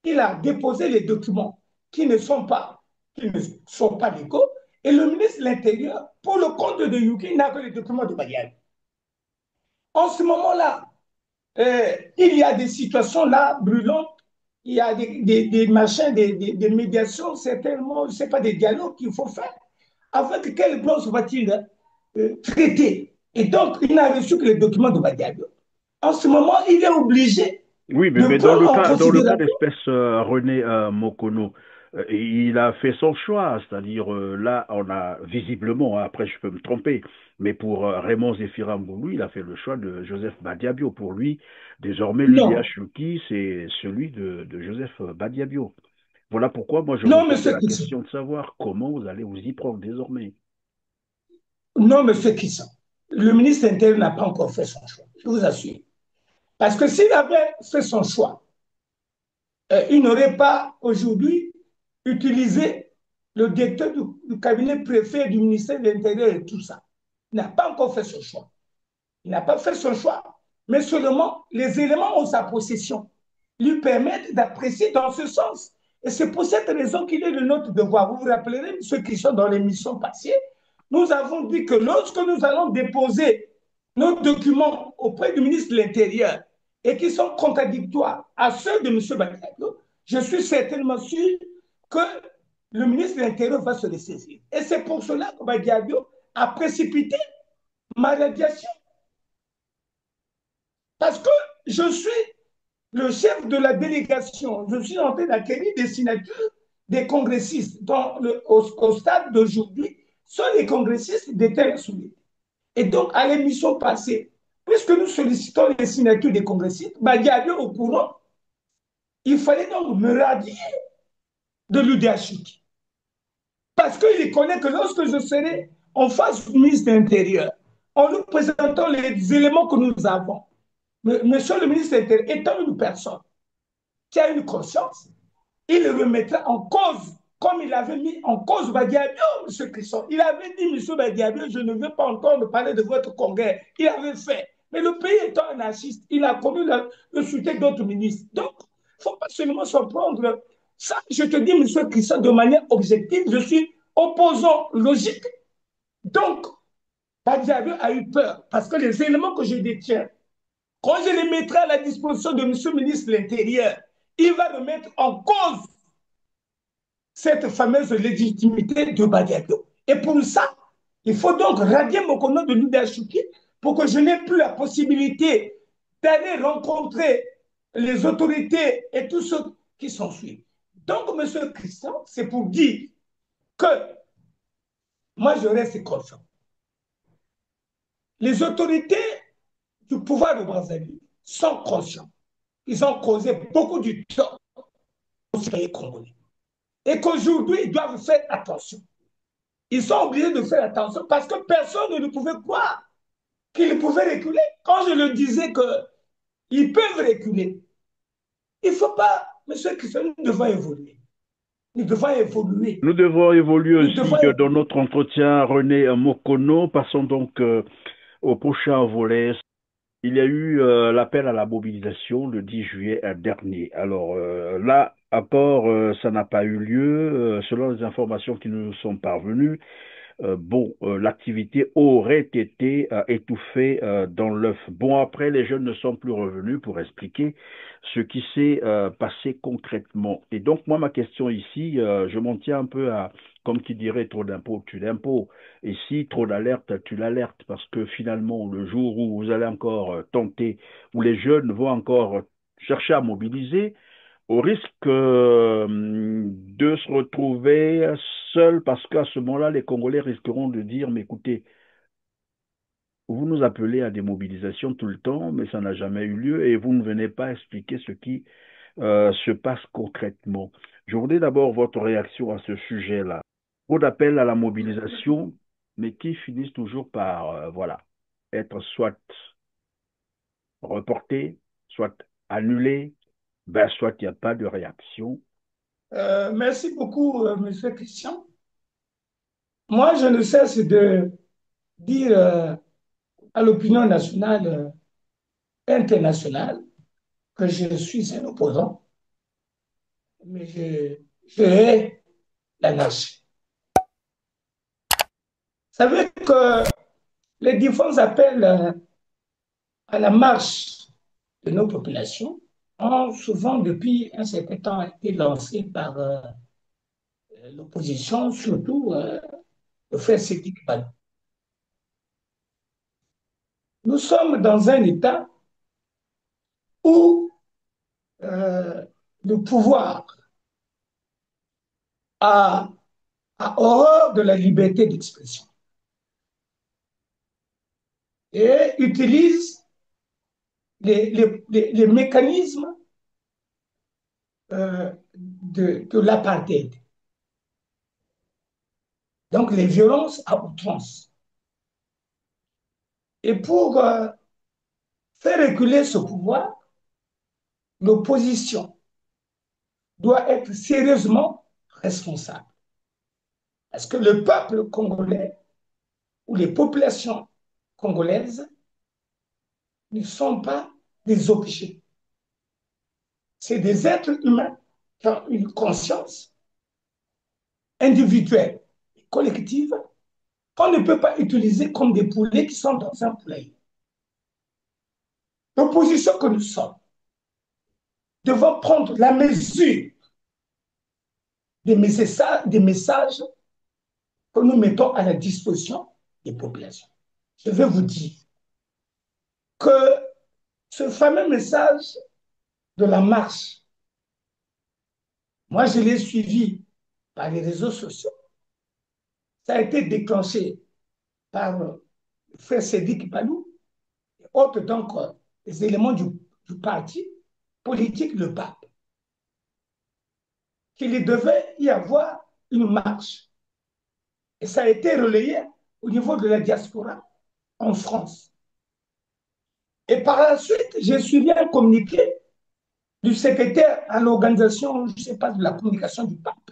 Il a déposé les documents qui ne sont pas légaux. Et le ministre de l'Intérieur, pour le compte de Yuki, n'a que les documents de Badiabio. En ce moment-là, il y a des situations là brûlantes, il y a des machins, des médiations, certainement, je ne sais pas, des dialogues qu'il faut faire. Avec quelle blanche va-t-il traiter? Et donc, il n'a reçu que les documents de Badiago. En ce moment, il est obligé Oui, de mais prendre en dans le cas considération. d'espèce René Mokono, il a fait son choix, c'est-à-dire là, on a visiblement, hein, après je peux me tromper, mais pour Raymond Zéphirambounou, il a fait le choix de Joseph Badiabio. Pour lui, désormais, Non, l'UDH Yuki, c'est celui de Joseph Badiabio. Voilà pourquoi moi je vous non, posais monsieur la Kisson. question de savoir comment vous allez vous y prendre désormais. Non, monsieur Kisson. Le ministre intérieur n'a pas encore fait son choix, je vous assure. Parce que s'il avait fait son choix, il n'aurait pas aujourd'hui utilisé le directeur du cabinet préfet du ministère de l'Intérieur et tout ça. Il n'a pas encore fait son choix. Il n'a pas fait son choix, mais seulement les éléments en sa possession lui permettent d'apprécier dans ce sens. Et c'est pour cette raison qu'il est de notre devoir. Vous vous rappellerez, ceux qui sont dans l'émission passée, nous avons dit que lorsque nous allons déposer nos documents auprès du ministre de l'Intérieur et qui sont contradictoires à ceux de M. Badiago, je suis certainement sûr que le ministre de l'Intérieur va se les saisir. Et c'est pour cela que Badiago a précipité ma radiation. Parce que je suis le chef de la délégation. Je suis en train d'acquérir des signatures des congressistes. Au stade d'aujourd'hui, sont les congressistes des terres soumises. Et donc, à l'émission passée, puisque nous sollicitons les signatures des congressistes, Badiadio au courant, il fallait donc me radier de l'UDHUK. Parce qu'il connaît que lorsque je serai en face du ministre de l'Intérieur, en nous présentant les éléments que nous avons, monsieur le ministre de l'Intérieur étant une personne qui a une conscience, il remettra en cause, comme il avait mis en cause Badiabio, M. Crisson. Il avait dit, M. Badiabio, je ne veux pas entendre parler de votre congrès. Il avait fait. Mais le pays étant anarchiste, il a connu le soutien d'autres ministres. Donc, il ne faut pas seulement s'en prendre. Ça, je te dis, M. Crisson, de manière objective, je suis opposant logique. Donc, Badiabio a eu peur parce que les éléments que je détiens, quand je les mettrai à la disposition de M. le ministre de l'Intérieur, il va remettre en cause cette fameuse légitimité de Badiago. Et pour ça, il faut donc radier mon nom de l'UDHUK pour que je n'ai plus la possibilité d'aller rencontrer les autorités et tous ceux qui s'en suivent. Donc, M. Christian, c'est pour dire que moi, je reste confiant. Les autorités du pouvoir de Brazzaville sont conscients. Ils ont causé beaucoup du tort aux citoyens congolais. Et qu'aujourd'hui, ils doivent faire attention. Ils sont obligés de faire attention parce que personne ne pouvait croire qu'ils pouvaient reculer. Quand je le disais qu'ils peuvent reculer, il ne faut pas, monsieur Christian, nous devons évoluer. Nous devons évoluer. Nous devons évoluer Nous aussi devons dans évoluer. notre entretien, René Mokono. Passons donc au prochain volet. Il y a eu l'appel à la mobilisation le 10 juillet dernier. Alors là, encore, ça n'a pas eu lieu. Selon les informations qui nous sont parvenues, l'activité aurait été étouffée dans l'œuf. Bon, après, les jeunes ne sont plus revenus pour expliquer ce qui s'est passé concrètement. Et donc, moi, ma question ici, je m'en tiens un peu à, comme qui dirait, trop d'impôts, tu d'impôts. Et si trop d'alerte, tu l'alertes, parce que finalement, le jour où vous allez encore tenter, où les jeunes vont encore chercher à mobiliser, au risque de se retrouver seuls, parce qu'à ce moment-là, les Congolais risqueront de dire, mais écoutez, vous nous appelez à des mobilisations tout le temps, mais ça n'a jamais eu lieu et vous ne venez pas expliquer ce qui se passe concrètement. Je voudrais d'abord votre réaction à ce sujet-là. Trop d'appels à la mobilisation, mais qui finissent toujours par, voilà, être soit reportés, soit annulés, ben, soit il n'y a pas de réaction. Merci beaucoup, Monsieur Christian. Moi, je ne cesse de dire à l'opinion nationale, internationale, que je suis un opposant, mais je hais l'anarchie. Vous savez que les différents appels à la marche de nos populations ont souvent, depuis un certain temps, été lancés par l'opposition, surtout le frère Sédik Balou. Nous sommes dans un État où le pouvoir a, a horreur de la liberté d'expression et utilise les mécanismes de l'apartheid, donc les violences à outrance. Et pour faire reculer ce pouvoir, l'opposition doit être sérieusement responsable. Parce que le peuple congolais ou les populations congolaises ne sont pas des objets. C'est des êtres humains qui ont une conscience individuelle et collective qu'on ne peut pas utiliser comme des poulets qui sont dans un poulailler. L'opposition que nous sommes devons prendre la mesure des messages que nous mettons à la disposition des populations. Je vais vous dire que ce fameux message de la marche, moi je l'ai suivi par les réseaux sociaux. Ça a été déclenché par le frère Sédik Balou et autres, donc les éléments du parti politique, le pape, qu'il devait y avoir une marche. Et ça a été relayé au niveau de la diaspora en France. Et par la suite, j'ai suivi un communiqué du secrétaire à l'organisation, je ne sais pas, de la communication du pape,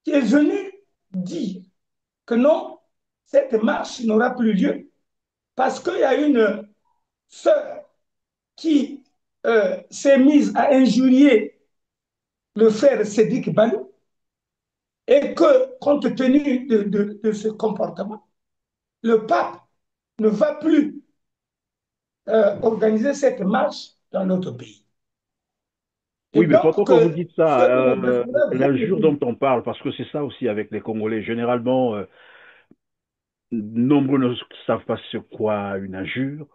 qui est venu dire que non, cette marche n'aura plus lieu parce qu'il y a une sœur qui s'est mise à injurier le frère Sédik Balou et que, compte tenu de ce comportement, le pape ne va plus organiser cette marche dans notre pays. Et Oui, mais pourquoi donc, quand vous dites ceux ça, de la diaspora l'injure dont on parle, parce que c'est ça aussi avec les Congolais, généralement, nombreux ne savent pas c'est quoi une injure,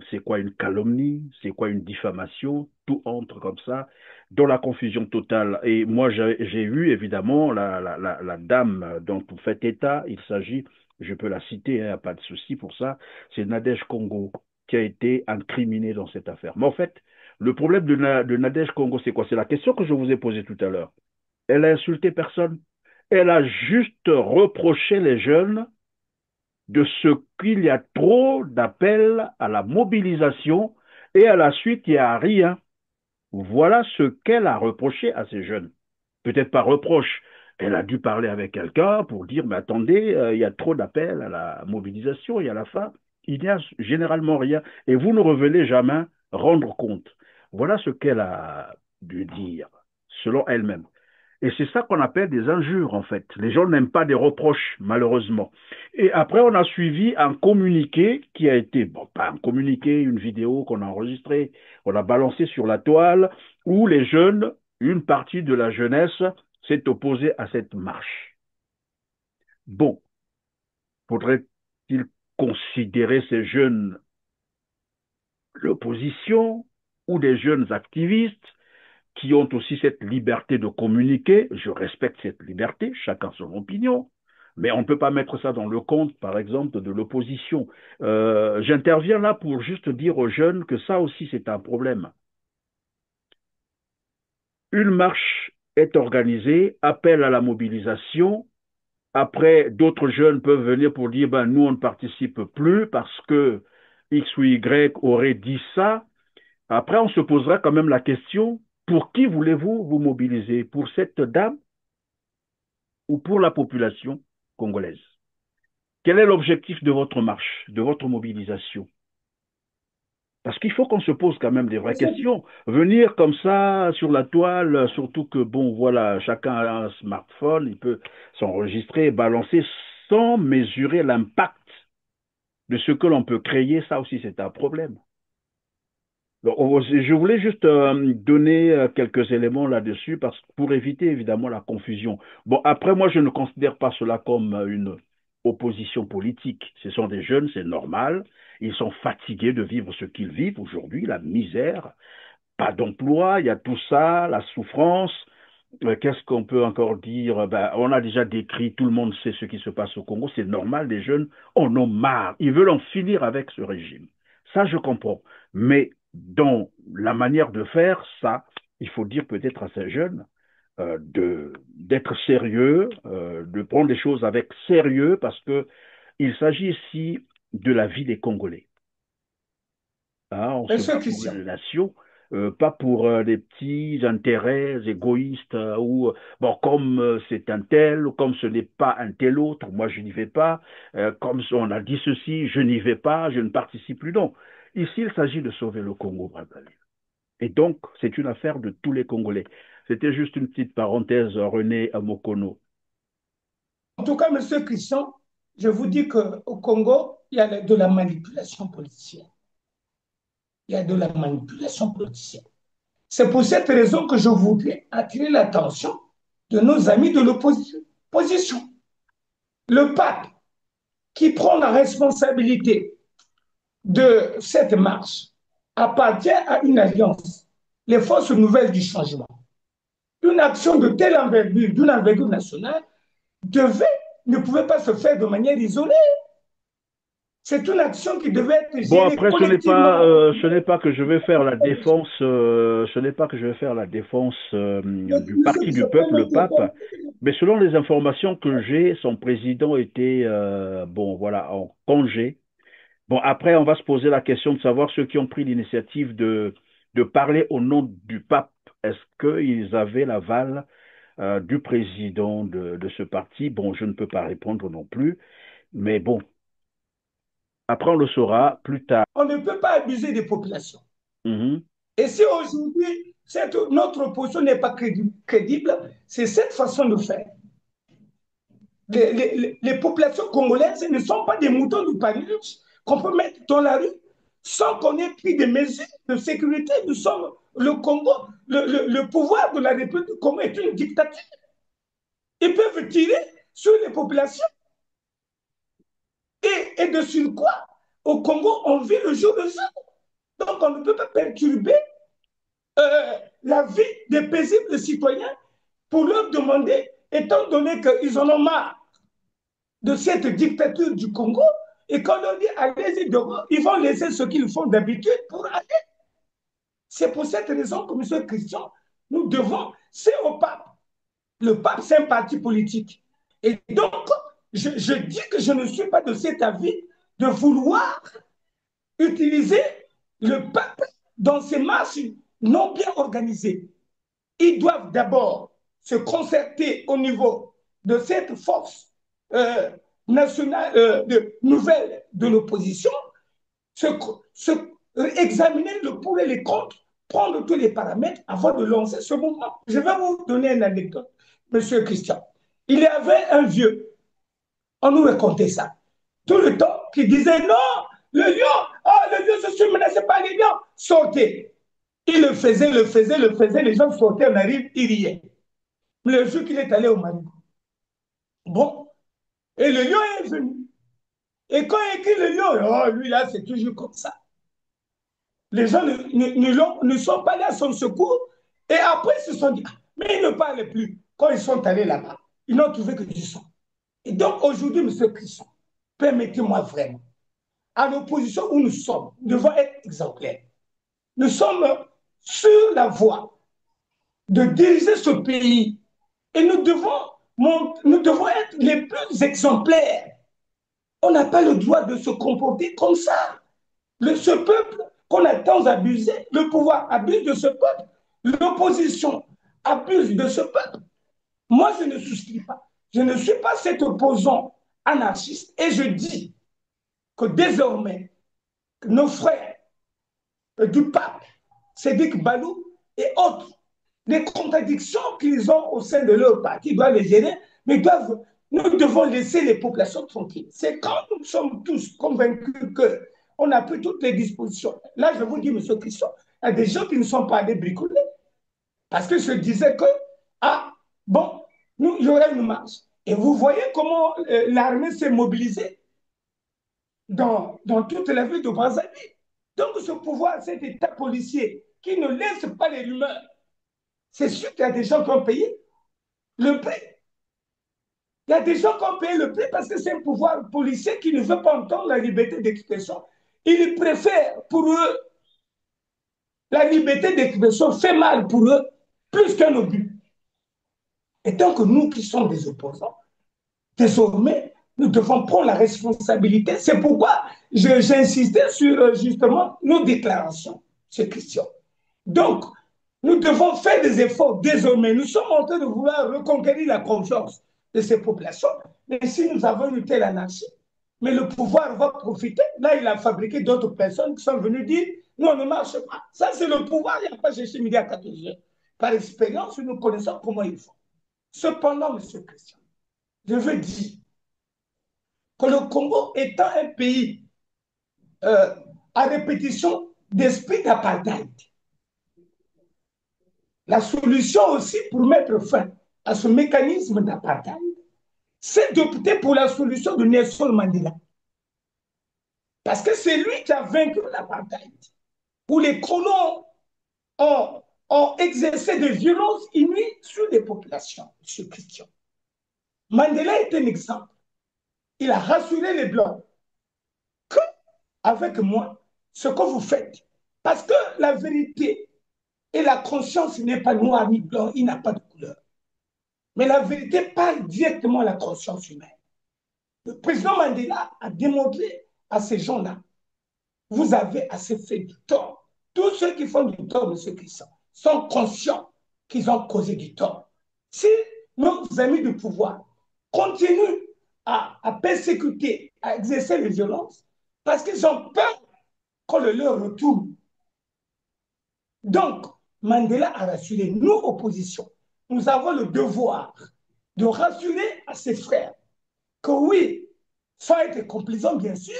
c'est quoi une calomnie, c'est quoi une diffamation, tout entre comme ça, dans la confusion totale. Et moi, j'ai eu évidemment la dame dont vous faites état, il s'agit, je peux la citer, hein, pas de souci pour ça, c'est Nadège Congo qui a été incriminée dans cette affaire. Mais en fait, le problème de Nadège Congo, c'est quoi? C'est la question que je vous ai posée tout à l'heure. Elle a insulté personne. Elle a juste reproché les jeunes de ce qu'il y a trop d'appels à la mobilisation et à la suite, il n'y a rien. Voilà ce qu'elle a reproché à ces jeunes. Peut-être pas reproche. Elle a dû parler avec quelqu'un pour dire, mais attendez, il y a trop d'appels à la mobilisation et à la fin, il n'y a généralement rien. Et vous ne revenez jamais rendre compte. Voilà ce qu'elle a dû dire, selon elle-même. Et c'est ça qu'on appelle des injures, en fait. Les gens n'aiment pas des reproches, malheureusement. Et après, on a suivi un communiqué qui a été, bon, pas un communiqué, une vidéo qu'on a enregistrée, on a balancé sur la toile, où les jeunes, une partie de la jeunesse, s'est opposée à cette marche. Bon, faudrait-il considérer ces jeunes l'opposition ou des jeunes activistes qui ont aussi cette liberté de communiquer? Je respecte cette liberté, chacun son opinion, mais on ne peut pas mettre ça dans le compte, par exemple, de l'opposition. J'interviens là pour juste dire aux jeunes que ça aussi c'est un problème. Une marche est organisée, appel à la mobilisation. Après, d'autres jeunes peuvent venir pour dire, ben, nous, on ne participe plus parce que X ou Y aurait dit ça. Après, on se posera quand même la question, pour qui voulez-vous vous mobiliser? Pour cette dame ou pour la population congolaise? Quel est l'objectif de votre marche, de votre mobilisation? Parce qu'il faut qu'on se pose quand même des vraies questions. Venir comme ça sur la toile, surtout que, bon, voilà, chacun a un smartphone, il peut s'enregistrer, balancer sans mesurer l'impact de ce que l'on peut créer, ça aussi c'est un problème. Donc, je voulais juste donner quelques éléments là-dessus pour éviter évidemment la confusion. Bon, après, moi, je ne considère pas cela comme une opposition politique. Ce sont des jeunes, c'est normal. Ils sont fatigués de vivre ce qu'ils vivent aujourd'hui, la misère, pas d'emploi, il y a tout ça, la souffrance. Qu'est-ce qu'on peut encore dire? Ben, on a déjà décrit, tout le monde sait ce qui se passe au Congo. C'est normal, les jeunes en ont marre. Ils veulent en finir avec ce régime. Ça, je comprends. Mais dans la manière de faire, ça, il faut dire peut-être à ces jeunes d'être sérieux, de prendre les choses avec sérieux, parce que il s'agit ici de la vie des Congolais. Hein, on se Monsieur bat pour Christian, une nation, pas pour des petits intérêts égoïstes ou bon comme c'est un tel ou comme ce n'est pas un tel autre, moi je n'y vais pas. Comme on a dit ceci, je n'y vais pas, je ne participe plus. Non, ici il s'agit de sauver le Congo Brazzaville. Et donc c'est une affaire de tous les Congolais. C'était juste une petite parenthèse, René Amokono. en tout cas, Monsieur Christian, je vous dis qu'au Congo, il y a de la manipulation politicienne. Il y a de la manipulation politicienne. C'est pour cette raison que je voudrais attirer l'attention de nos amis de l'opposition. Le pape qui prend la responsabilité de cette marche appartient à une alliance, les forces nouvelles du changement. Une action de telle envergure, d'une envergure nationale, ne pouvait pas se faire de manière isolée. C'est une action qui devait être Bon, gérée après, collectivement. ce n'est pas que je vais faire la défense, ce n'est pas que je vais faire la défense du parti du peuple, le pape, mais selon les informations que j'ai, son président était, bon, voilà, en congé. Bon, après, on va se poser la question de savoir ceux qui ont pris l'initiative de parler au nom du pape. Est-ce qu'ils avaient l'aval du président de ce parti? Bon, je ne peux pas répondre non plus, mais bon, après, on le saura plus tard. On ne peut pas abuser des populations. Mhm. Et si aujourd'hui, notre opposition n'est pas crédible, c'est cette façon de faire. Les populations congolaises ne sont pas des moutons du paniche qu'on peut mettre dans la rue sans qu'on ait pris des mesures de sécurité. Nous sommes le Congo, le pouvoir de la République du Congo est une dictature. Ils peuvent tirer sur les populations. Et de surcroît, au Congo, on vit le jour le jour. Donc on ne peut pas perturber la vie des paisibles citoyens pour leur demander, étant donné qu'ils en ont marre de cette dictature du Congo, et quand on leur dit allez-y dehors, ils vont laisser ce qu'ils font d'habitude pour aller. C'est pour cette raison que, M. Christian, nous devons, c'est au pape. Le pape, c'est un parti politique. Et donc, je dis que je ne suis pas de cet avis de vouloir utiliser le pape dans ces marches non bien organisées. Ils doivent d'abord se concerter au niveau de cette force nationale nouvelle de l'opposition, examiner le pour et les contre, prendre tous les paramètres avant de lancer ce mouvement. Je vais vous donner une anecdote. Monsieur Christian, il y avait un vieux, on nous racontait ça, tout le temps, qui disait non, le lion, oh, le lion, je suis menacé par les lions, sortez. Il le faisait, le faisait, le faisait, les gens sortaient, on arrive, il riait. Le jour qu'il est allé au Mali, bon, et le lion est venu. Et quand il écrit le lion, oh, lui là, c'est toujours comme ça. Les gens ne sont pas là à son secours. Et après, ils se sont dit, ah, mais ils ne parlent plus. Quand ils sont allés là-bas, ils n'ont trouvé que du sang. Et donc aujourd'hui, M. Crisson, permettez-moi vraiment, à l'opposition où nous sommes, nous devons être exemplaires. Nous sommes sur la voie de diriger ce pays et nous devons être les plus exemplaires. On n'a pas le droit de se comporter comme ça. Ce peuple qu'on a tant abusé, le pouvoir abuse de ce peuple, l'opposition abuse de ce peuple. Moi, je ne souscris pas. Je ne suis pas cet opposant anarchiste et je dis que désormais, nos frères du pape, Sédic Balou et autres, les contradictions qu'ils ont au sein de leur parti doivent les gérer, mais nous devons laisser les populations tranquilles. C'est quand nous sommes tous convaincus qu'on a pris toutes les dispositions. Là, je vous dis, M. Christian, il y a des gens qui ne sont pas allés bricoler. Parce que je disais que, ah, bon, il y aurait une marche. Et vous voyez comment l'armée s'est mobilisée dans toute la ville de Brazzaville. Donc, ce pouvoir, cet état policier qui ne laisse pas les rumeurs, c'est sûr qu'il y a des gens qui ont payé le prix. Il y a des gens qui ont payé le prix parce que c'est un pouvoir policier qui ne veut pas entendre la liberté d'expression. Ils préfèrent, pour eux, la liberté d'expression fait mal pour eux, plus qu'un obus. Et tant que nous qui sommes des opposants, désormais, nous devons prendre la responsabilité. C'est pourquoi j'insistais sur justement nos déclarations, c'est Christian. Donc, nous devons faire des efforts désormais. Nous sommes en train de vouloir reconquérir la confiance de ces populations. Mais si nous avons une telle anarchie, mais le pouvoir va profiter. Là, il a fabriqué d'autres personnes qui sont venues dire non, on ne marche pas. Ça, c'est le pouvoir. Il n'y a pas cherché midi à 14 heures. Par expérience, nous connaissons comment il faut. Cependant, M. Christian, je veux dire que le Congo étant un pays à répétition d'esprit d'apartheid, la solution aussi pour mettre fin à ce mécanisme d'apartheid, c'est d'opter pour la solution de Nelson Mandela. Parce que c'est lui qui a vaincu l'apartheid, où les colons ont exercé des violences inouïes sur les populations, M. Christian. Mandela est un exemple. Il a rassuré les Blancs que, avec moi, ce que vous faites, parce que la vérité et la conscience n'est pas noir ni blanc, il n'a pas de couleur. Mais la vérité parle directement à la conscience humaine. Le président Mandela a démontré à ces gens-là, vous avez assez fait du tort. Tous ceux qui font du tort, M. Christian, sont conscients qu'ils ont causé du tort. Si nos amis du pouvoir continuent à persécuter, à exercer les violences, parce qu'ils ont peur qu'on le leur retourne. Donc, Mandela a rassuré, nous, opposition, nous avons le devoir de rassurer à ses frères que oui, sans être complaisant, bien sûr,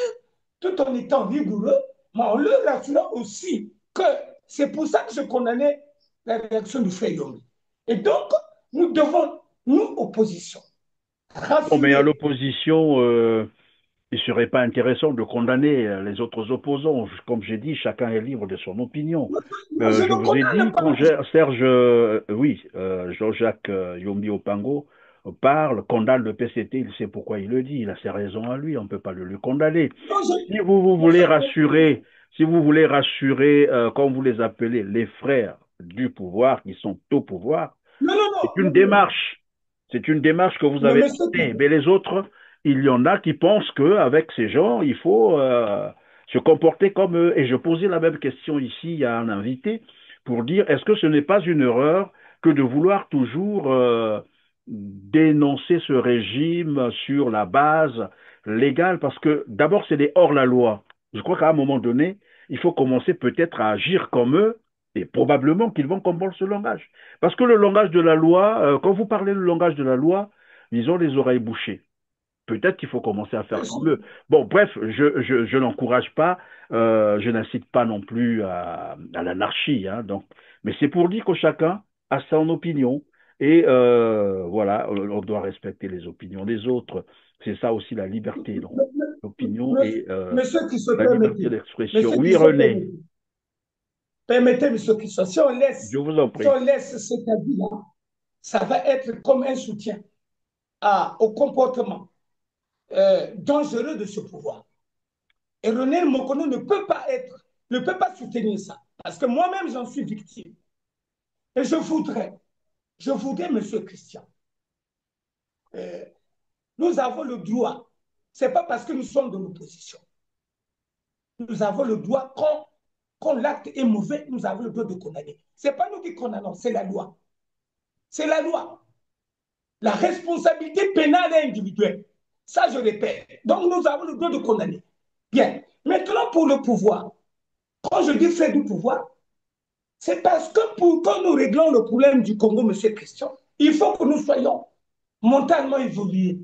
tout en étant rigoureux, mais en leur rassurant aussi que c'est pour ça que je condamnais la réaction du frère Yomi. Et donc, nous devons, nous, opposition, Bon, mais à rassurer. l'opposition, il ne serait pas intéressant de condamner les autres opposants. Comme j'ai dit, chacun est libre de son opinion. Moi, je Je ne vous ai condamne dit, pas. quand Serge, oui, Jean-Jacques Yombi Opango parle, condamne le PCT, il sait pourquoi il le dit, il a ses raisons à lui, on ne peut pas le lui condamner. Non, Si vous moi, voulez rassurer, si vous voulez rassurer, comme vous les appelez, les frères du pouvoir qui sont au pouvoir, non, non, c'est non, une démarche. C'est une démarche que vous mais avez monsieur, menée. Mais les autres, il y en a qui pensent qu'avec ces gens, il faut se comporter comme eux. Et je posais la même question ici à un invité pour dire, est-ce que ce n'est pas une erreur que de vouloir toujours dénoncer ce régime sur la base légale? Parce que d'abord, c'est des hors-la-loi. Je crois qu'à un moment donné, il faut commencer peut-être à agir comme eux Et probablement qu'ils vont comprendre ce langage. Parce que le langage de la loi, quand vous parlez le langage de la loi, ils ont les oreilles bouchées. Peut-être qu'il faut commencer à faire Bien comme sûr. eux. Bon, bref, je n'encourage pas, je n'incite pas non plus à l'anarchie, hein, donc, mais c'est pour dire que chacun a son opinion et voilà, on doit respecter les opinions des autres. C'est ça aussi la liberté, donc, Mais, mais- l'opinion mais- et Monsieur qui se la liberté permettez, d'expression. monsieur qui Oui, se René, permettez, permettez, monsieur qui se, je vous en si prie. on laisse cet avis-là, ça va être comme un soutien au comportement dangereux de ce pouvoir. Et René Mokono ne peut pas soutenir ça. Parce que moi-même, j'en suis victime. Et je voudrais, monsieur Christian, euh, nous avons le droit. Ce n'est pas parce que nous sommes de l'opposition. Nous avons le droit, quand l'acte est mauvais, nous avons le droit de condamner. Ce n'est pas nous qui condamnons, c'est la loi. C'est la loi. La responsabilité pénale est individuelle. Ça, je répète. Donc, nous avons le droit de condamner. Bien. Maintenant, pour le pouvoir, quand je dis fait du pouvoir, c'est parce que quand nous réglons le problème du Congo, monsieur Christian, il faut que nous soyons mentalement évolués.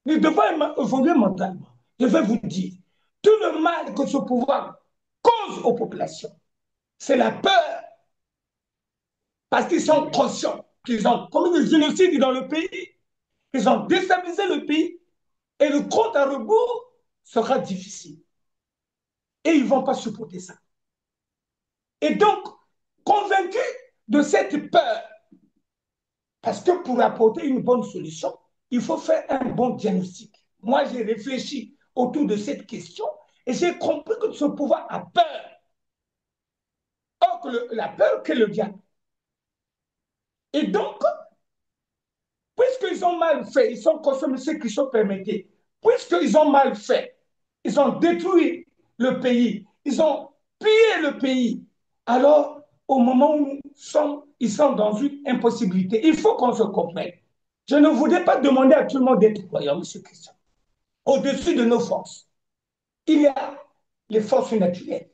Nous devons évoluer mentalement. Je vais vous dire, tout le mal que ce pouvoir cause aux populations, c'est la peur, parce qu'ils sont conscients qu'ils ont commis des génocides dans le pays, qu'ils ont déstabilisé le pays, et le compte à rebours sera difficile. Et ils ne vont pas supporter ça. Et donc, convaincus de cette peur, parce que pour apporter une bonne solution, il faut faire un bon diagnostic. Moi, j'ai réfléchi autour de cette question et j'ai compris que ce pouvoir a peur. Or, que la peur, qu'est le diable. Et donc, puisqu'ils ont mal fait, ils sont consommés ceux qui sont permettés, puisqu'ils ont mal fait, ils ont détruit le pays, ils ont pillé le pays, alors au moment où ils sont dans une impossibilité. Il faut qu'on se comprenne. Je ne voudrais pas demander à tout le monde d'être croyant, M. Christian. Au-dessus de nos forces, il y a les forces naturelles.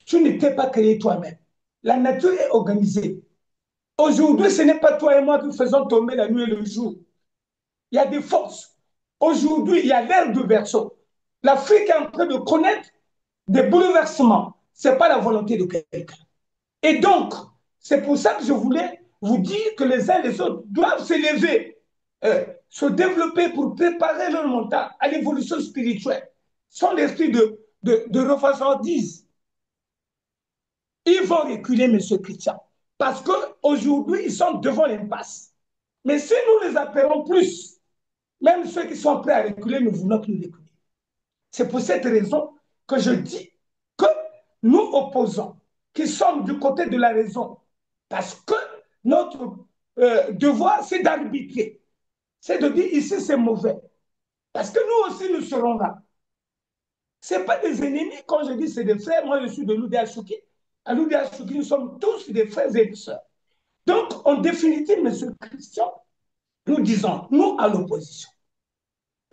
Tu n'étais pas créé toi-même. La nature est organisée. Aujourd'hui, ce n'est pas toi et moi qui faisons tomber la nuit et le jour. Il y a des forces. Aujourd'hui, il y a l'ère du verso. L'Afrique est en train de connaître des bouleversements. Ce n'est pas la volonté de quelqu'un. Et donc, c'est pour ça que je voulais vous dire que les uns et les autres doivent s'élever, se développer pour préparer leur mental à l'évolution spirituelle. Sans l'esprit de refasandise. Ils vont reculer, M. Christian, parce qu'aujourd'hui, ils sont devant l'impasse. Mais si nous les appelons plus, même ceux qui sont prêts à reculer ne voulons plus reculer. C'est pour cette raison que je dis que nous opposons, qui sommes du côté de la raison, parce que notre devoir, c'est d'arbitrer. C'est de dire ici, c'est mauvais. Parce que nous aussi, nous serons là. Ce n'est pas des ennemis, quand je dis c'est des frères, moi je suis de l'UDHUKI. À l'UDHUKI, nous sommes tous des frères et des sœurs. Donc, en définitive, M. Christian, nous disons, nous à l'opposition,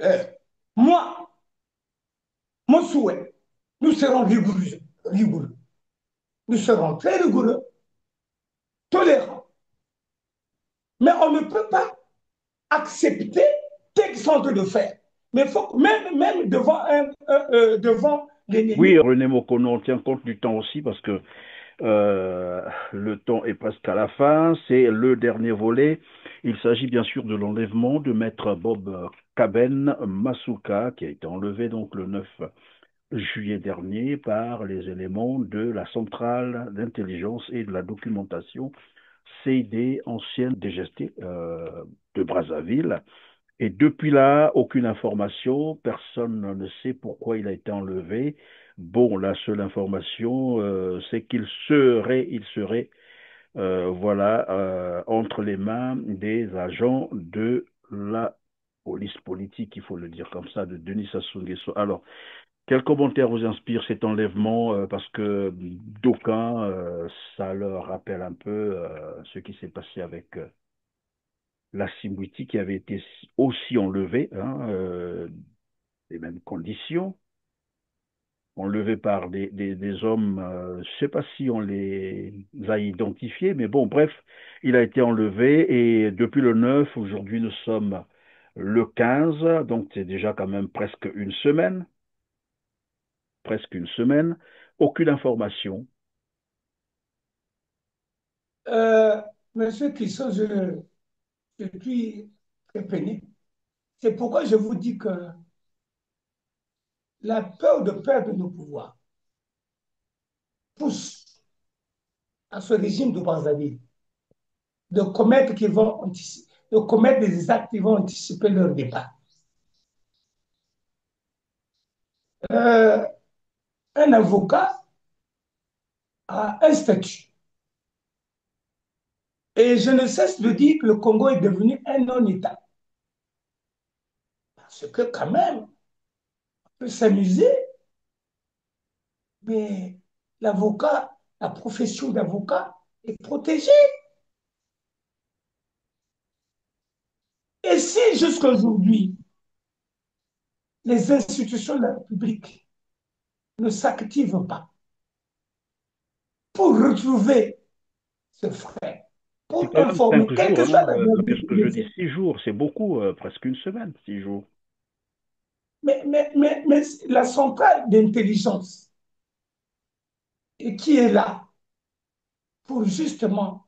euh, moi, mon souhait, nous serons rigoureux, rigoureux. Nous serons très rigoureux, tolérants. Mais on ne peut pas accepter tel qu'ils sont en train de faire. Mais faut, même devant, devant Oui, l'ennemi. René Mokono, on tient compte du temps aussi parce que le temps est presque à la fin. C'est le dernier volet. Il s'agit bien sûr de l'enlèvement de maître Bob Kaben Masuka, qui a été enlevé donc le 9 juillet dernier par les éléments de la centrale d'intelligence et de la documentation CID, ancienne DGST de Brazzaville. Et depuis là, aucune information, personne ne sait pourquoi il a été enlevé. Bon, la seule information, c'est qu'il serait voilà, entre les mains des agents de la police politique, il faut le dire comme ça, de Denis Sassou Nguesso. Alors, quel commentaire vous inspire cet enlèvement parce que d'aucuns, ça leur rappelle un peu ce qui s'est passé avec la Simbouti qui avait été aussi enlevée, hein, les mêmes conditions. enlevé par des hommes, je ne sais pas si on les a identifiés, mais bon, bref, il a été enlevé et depuis le 9, aujourd'hui nous sommes le 15, donc c'est déjà quand même presque une semaine, aucune information. Euh, Monsieur Christo, je suis très peiné. C'est pourquoi je vous dis que la peur de perdre nos pouvoirs pousse à ce régime de Brazzaville de commettre des actes qui vont anticiper leur départ. Euh, un avocat a un statut. Et je ne cesse de dire que le Congo est devenu un non-État. Parce que quand même, on peut s'amuser, mais l'avocat, la profession d'avocat est protégée. Et si jusqu'à aujourd'hui, les institutions de la République ne s'activent pas pour retrouver ce frère, C'est pour quand même informer, cinq quelle jours, que soit hein, la gravité qu'est-ce que je des dis? faits. 6 jours, c'est beaucoup, presque une semaine, 6 jours. Mais la centrale d'intelligence qui est là pour justement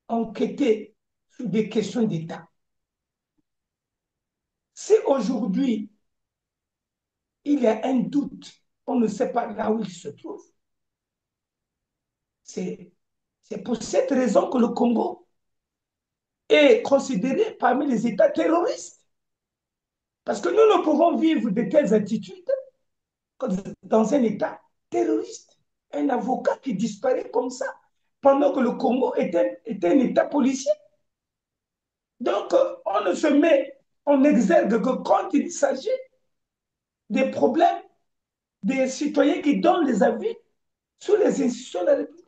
enquêter sur des questions d'État. Si aujourd'hui, il y a un doute, on ne sait pas là où il se trouve, c'est pour cette raison que le Congo est considéré parmi les États terroristes. Parce que nous ne pouvons vivre de telles attitudes dans un État terroriste. Un avocat qui disparaît comme ça, pendant que le Congo est un État policier. Donc, on ne se met en exergue que quand il s'agit des problèmes des citoyens qui donnent les avis sur les institutions de la République.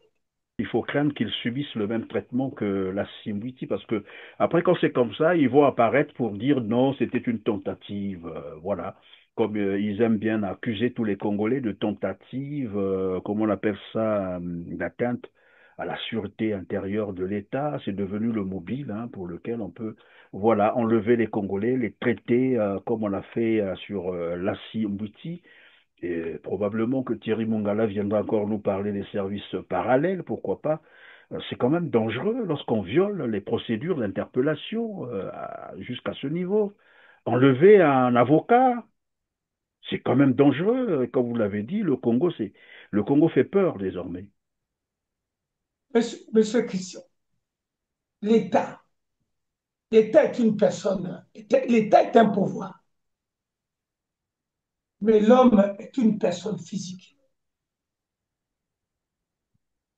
Il faut craindre qu'ils subissent le même traitement que la Simbiti, parce que après, quand c'est comme ça, ils vont apparaître pour dire non, c'était une tentative, voilà. Comme ils aiment bien accuser tous les Congolais de tentative, comment on appelle ça, d'atteinte à la sûreté intérieure de l'État. C'est devenu le mobile hein, pour lequel on peut, voilà, enlever les Congolais, les traiter comme on a fait sur la Simbiti. Et probablement que Thierry Mongala viendra encore nous parler des services parallèles, pourquoi pas. C'est quand même dangereux lorsqu'on viole les procédures d'interpellation jusqu'à ce niveau. Enlever un avocat, c'est quand même dangereux. Comme vous l'avez dit, le Congo fait peur désormais. Monsieur Christian, l'État, l'État est une personne, l'État est un pouvoir, mais l'homme est une personne physique.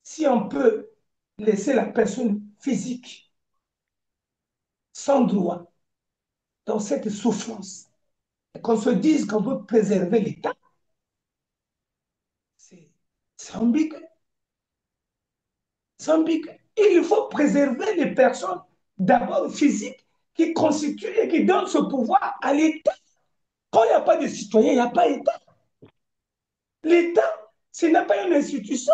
Si on peut laisser la personne physique sans droit dans cette souffrance, et qu'on se dise qu'on veut préserver l'État, c'est ambigu. C'est ambigu. Il faut préserver les personnes, d'abord physiques, qui constituent et qui donnent ce pouvoir à l'État. Quand il n'y a pas de citoyens, il n'y a pas d'État. L'État, ce n'est pas une institution.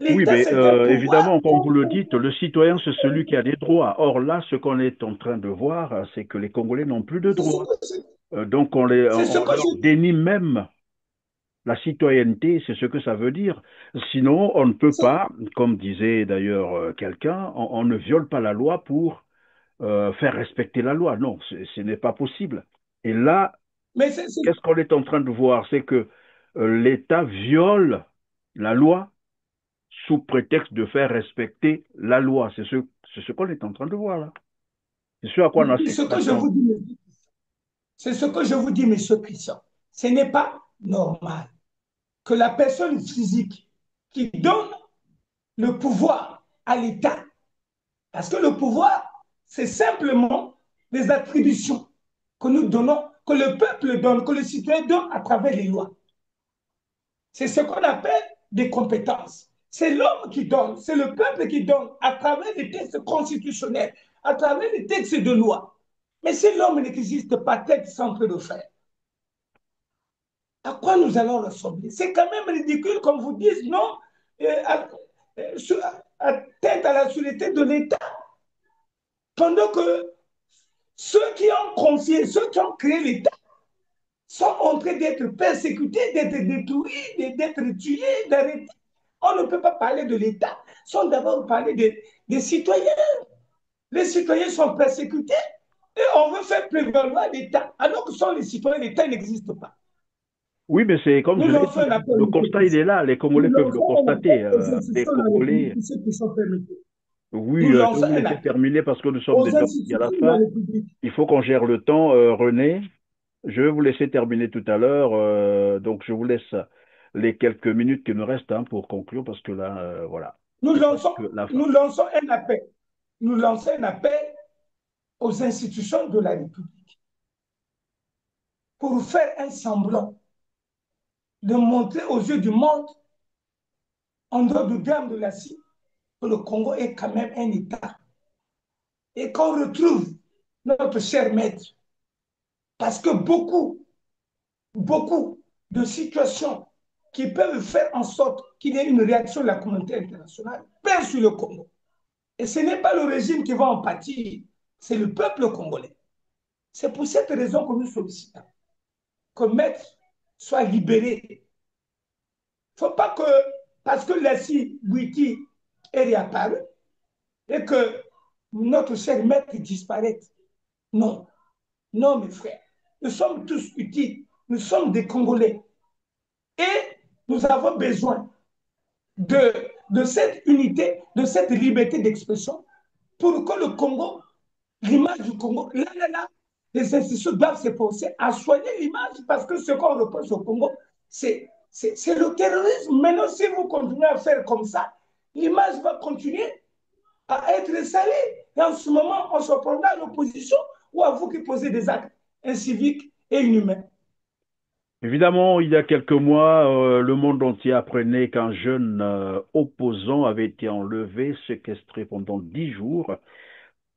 Oui, L'État, mais c'est un évidemment, pouvoir. comme vous le dites, le citoyen, c'est celui qui a des droits. Or là, ce qu'on est en train de voir, c'est que les Congolais n'ont plus de droits. Donc C'est ce on que leur dénie même la citoyenneté, c'est ce que ça veut dire. Sinon, on ne peut pas, comme disait d'ailleurs quelqu'un, on ne viole pas la loi pour faire respecter la loi. Non, ce n'est pas possible. Et là, mais qu'est-ce qu'on est en train de voir? C'est que l'État viole la loi sous prétexte de faire respecter la loi. C'est ce qu'on est en train de voir là. C'est ce à quoi on ce assiste que je maintenant. vous dis, c'est ce que je vous dis, monsieur Christian. Ce n'est pas normal que la personne physique qui donne le pouvoir à l'État, parce que le pouvoir, c'est simplement des attributions que nous donnons, que le peuple donne, que le citoyen donne à travers les lois. C'est ce qu'on appelle des compétences. C'est l'homme qui donne, c'est le peuple qui donne à travers les textes constitutionnels, à travers les textes de loi. Mais si l'homme n'existe pas, qu'est-ce qu'il est en train de faire? À quoi nous allons ressembler? C'est quand même ridicule qu'on vous dise non, atteinte à la sûreté de l'État, pendant que ceux qui ont confié, ceux qui ont créé l'État sont en train d'être persécutés, d'être détruits, d'être tués, d'arrêter. On ne peut pas parler de l'État sans d'abord parler des citoyens. Les citoyens sont persécutés et on veut faire prévaloir l'État, alors que sans les citoyens, l'État n'existe pas. Oui, mais c'est comme Nous je l'ai lançons dit, un hein, appel, le constat, il est là. Les nous Congolais peuvent le lançons un appel constater. aux Les institutions de la République Congolais, pour ceux qui sont permis. oui, Nous je vais lançons vous un laisser appel terminer parce que nous sommes aux déjà à la institutions de la fin. République. Il faut qu'on gère le temps. René, je vais vous laisser terminer tout à l'heure. Donc, je vous laisse les quelques minutes qui nous restent, hein, pour conclure parce que là, voilà, Nous c'est lançons, presque la fin. nous lançons un appel. Nous lançons un appel aux institutions de la République pour faire un semblant de montrer aux yeux du monde, en dehors du drame de la Syrie, que le Congo est quand même un État et qu'on retrouve notre cher maître. Parce que beaucoup de situations qui peuvent faire en sorte qu'il y ait une réaction de la communauté internationale pèsent sur le Congo. Et ce n'est pas le régime qui va en pâtir, c'est le peuple congolais. C'est pour cette raison que nous sollicitons que Maître soit libéré. Il ne faut pas que, parce que Lassie Bouiti est réapparu, et que notre cher Maître disparaisse. Non, non, mes frères. Nous sommes tous utiles. Nous sommes des Congolais. Et nous avons besoin de cette unité, de cette liberté d'expression pour que le Congo, l'image du Congo, les institutions doivent se penser à soigner l'image parce que ce qu'on reproche au Congo, c'est le terrorisme. Maintenant, si vous continuez à faire comme ça, l'image va continuer à être salée. Et en ce moment, on se prendra à l'opposition ou à vous qui posez des actes inciviques et inhumains. Évidemment, il y a quelques mois, le monde entier apprenait qu'un jeune opposant avait été enlevé, séquestré pendant 10 jours,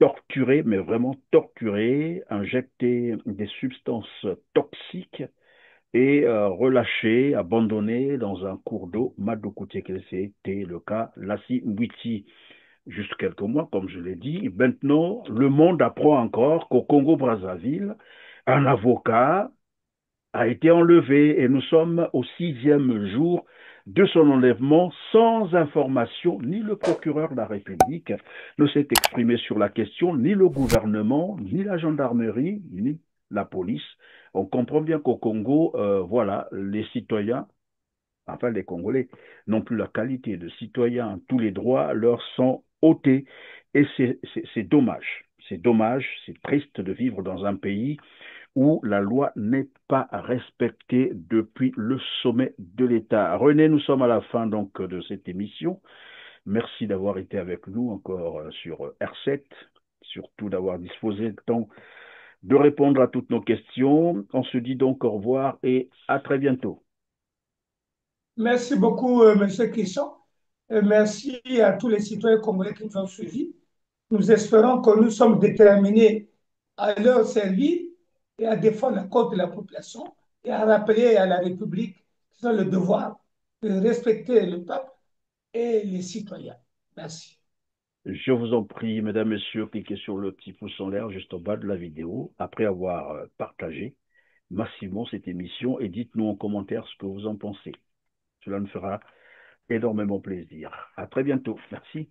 torturé, mais vraiment torturé, injecté des substances toxiques et relâché, abandonné dans un cours d'eau, Madoukoutié, c'était le cas Lassi Mbiti. Juste quelques mois, comme je l'ai dit. Maintenant, le monde apprend encore qu'au Congo-Brazzaville, un avocat a été enlevé et nous sommes au 6e jour de son enlèvement sans information. Ni le procureur de la République ne s'est exprimé sur la question, ni le gouvernement, ni la gendarmerie, ni la police. On comprend bien qu'au Congo, voilà, les citoyens, enfin les Congolais, n'ont plus la qualité de citoyens. Tous les droits leur sont ôtés. Et c'est dommage. C'est dommage, c'est triste de vivre dans un pays où la loi n'est pas respectée depuis le sommet de l'État. René, nous sommes à la fin donc de cette émission. Merci d'avoir été avec nous encore sur R7, surtout d'avoir disposé de temps de répondre à toutes nos questions. On se dit donc au revoir et à très bientôt. Merci beaucoup, M. Christian. Merci à tous les citoyens congolais qui nous ont suivis. Nous espérons que nous sommes déterminés à leur servir et à défendre la cause de la population et à rappeler à la République qu'ils ont le devoir de respecter le peuple et les citoyens. Merci. Je vous en prie, mesdames, messieurs, cliquez sur le petit pouce en l'air juste en bas de la vidéo après avoir partagé massivement cette émission et dites-nous en commentaire ce que vous en pensez. Cela nous fera énormément plaisir. À très bientôt. Merci.